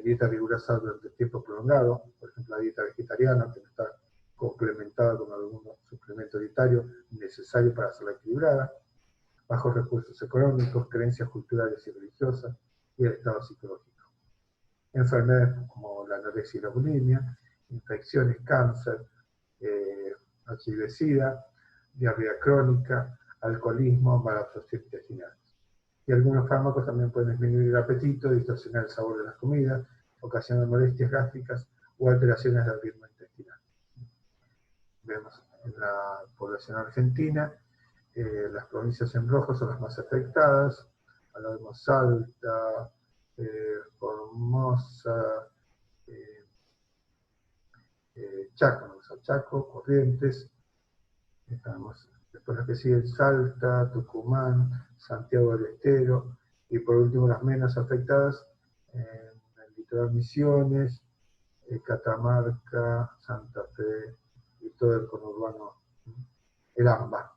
dieta rigurosa durante tiempo prolongado, por ejemplo la dieta vegetariana, que no está complementada con algún suplemento dietario necesario para hacerla equilibrada, bajos recursos económicos, creencias culturales y religiosas, y el estado psicológico. Enfermedades como la anorexia y la bulimia, infecciones, cáncer, HIV-Sida, diarrea crónica, alcoholismo, mala absorción intestinal. Y algunos fármacos también pueden disminuir el apetito, distorsionar el sabor de las comidas, ocasionar molestias gástricas o alteraciones del ritmo intestinal. Vemos en la población argentina, las provincias en rojo son las más afectadas. Hablamos Salta, Formosa, Chaco, Corrientes, después las que siguen Salta, Tucumán, Santiago del Estero, y por último las menos afectadas, el litoral Misiones, Catamarca, Santa Fe y todo el conurbano, el AMBA,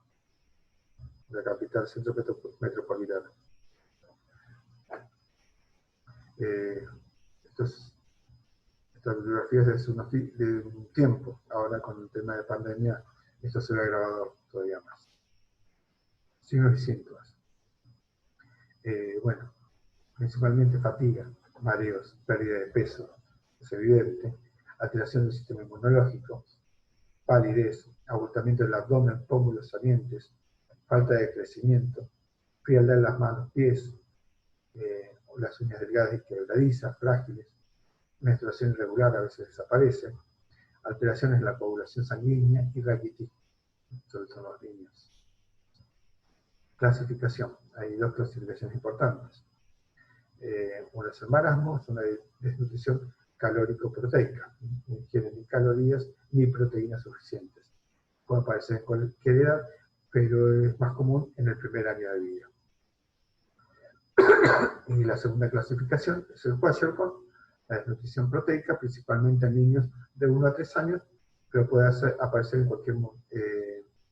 la capital centro metropolitana. Estas bibliografías de un tiempo, ahora con el tema de pandemia, esto se lo ha grabado todavía más. Signos y síntomas. Bueno, principalmente fatiga, mareos, pérdida de peso, es evidente, alteración del sistema inmunológico, palidez, abultamiento del abdomen, pómulos salientes, falta de crecimiento, frialdad en las manos, pies, las uñas delgadas y quebradizas, frágiles, menstruación irregular a veces desaparece, alteraciones en la coagulación sanguínea y raquitis, sobre todo en los niños. Clasificación. Hay dos clasificaciones importantes. Una es el marasmo, es una desnutrición calórico-proteica. No ingieren ni calorías ni proteínas suficientes. Puede aparecer en cualquier edad, pero es más común en el primer año de vida. Y la segunda clasificación es el kwashiorkor, la desnutrición proteica, principalmente en niños de 1 a 3 años, pero puede aparecer en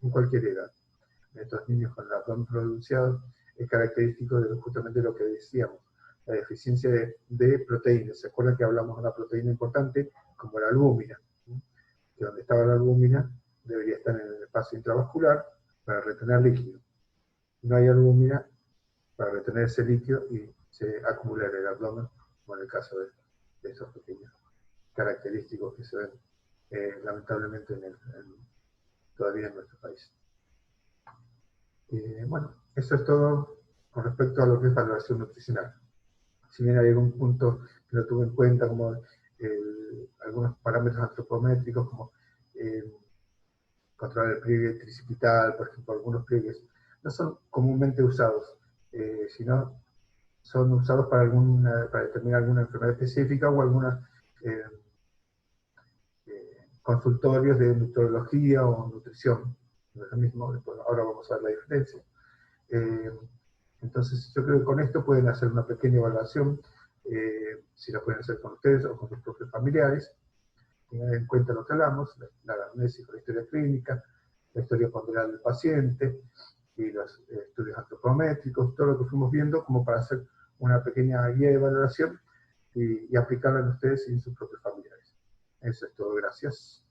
cualquier edad. Estos niños con el abdomen pronunciado es característico de justamente lo que decíamos, la deficiencia de proteínas. ¿Se acuerdan que hablamos de una proteína importante como la albúmina? Que donde estaba la albúmina debería estar en el espacio intravascular para retener líquido. No hay albúmina para retener ese líquido y se acumula en el abdomen, como en el caso de estos pequeños característicos que se ven lamentablemente todavía en nuestro país. Bueno, eso es todo con respecto a lo que es valoración nutricional. Si bien hay algún punto que no tuve en cuenta, como algunos parámetros antropométricos, como controlar el pliegue tricipital, por ejemplo, algunos pliegues, no son comúnmente usados, sino son usados para determinar alguna enfermedad específica o algunos consultorios de nutrología o nutrición. No es lo mismo, después, ahora vamos a ver la diferencia. Entonces yo creo que con esto pueden hacer una pequeña evaluación, si la pueden hacer con ustedes o con sus propios familiares. Tengan en cuenta lo que hablamos, la anamnesis con la historia clínica, la historia ponderal del paciente, y los estudios antropométricos, todo lo que fuimos viendo como para hacer una pequeña guía de valoración y aplicarla en ustedes y en sus propios familiares. Eso es todo, gracias.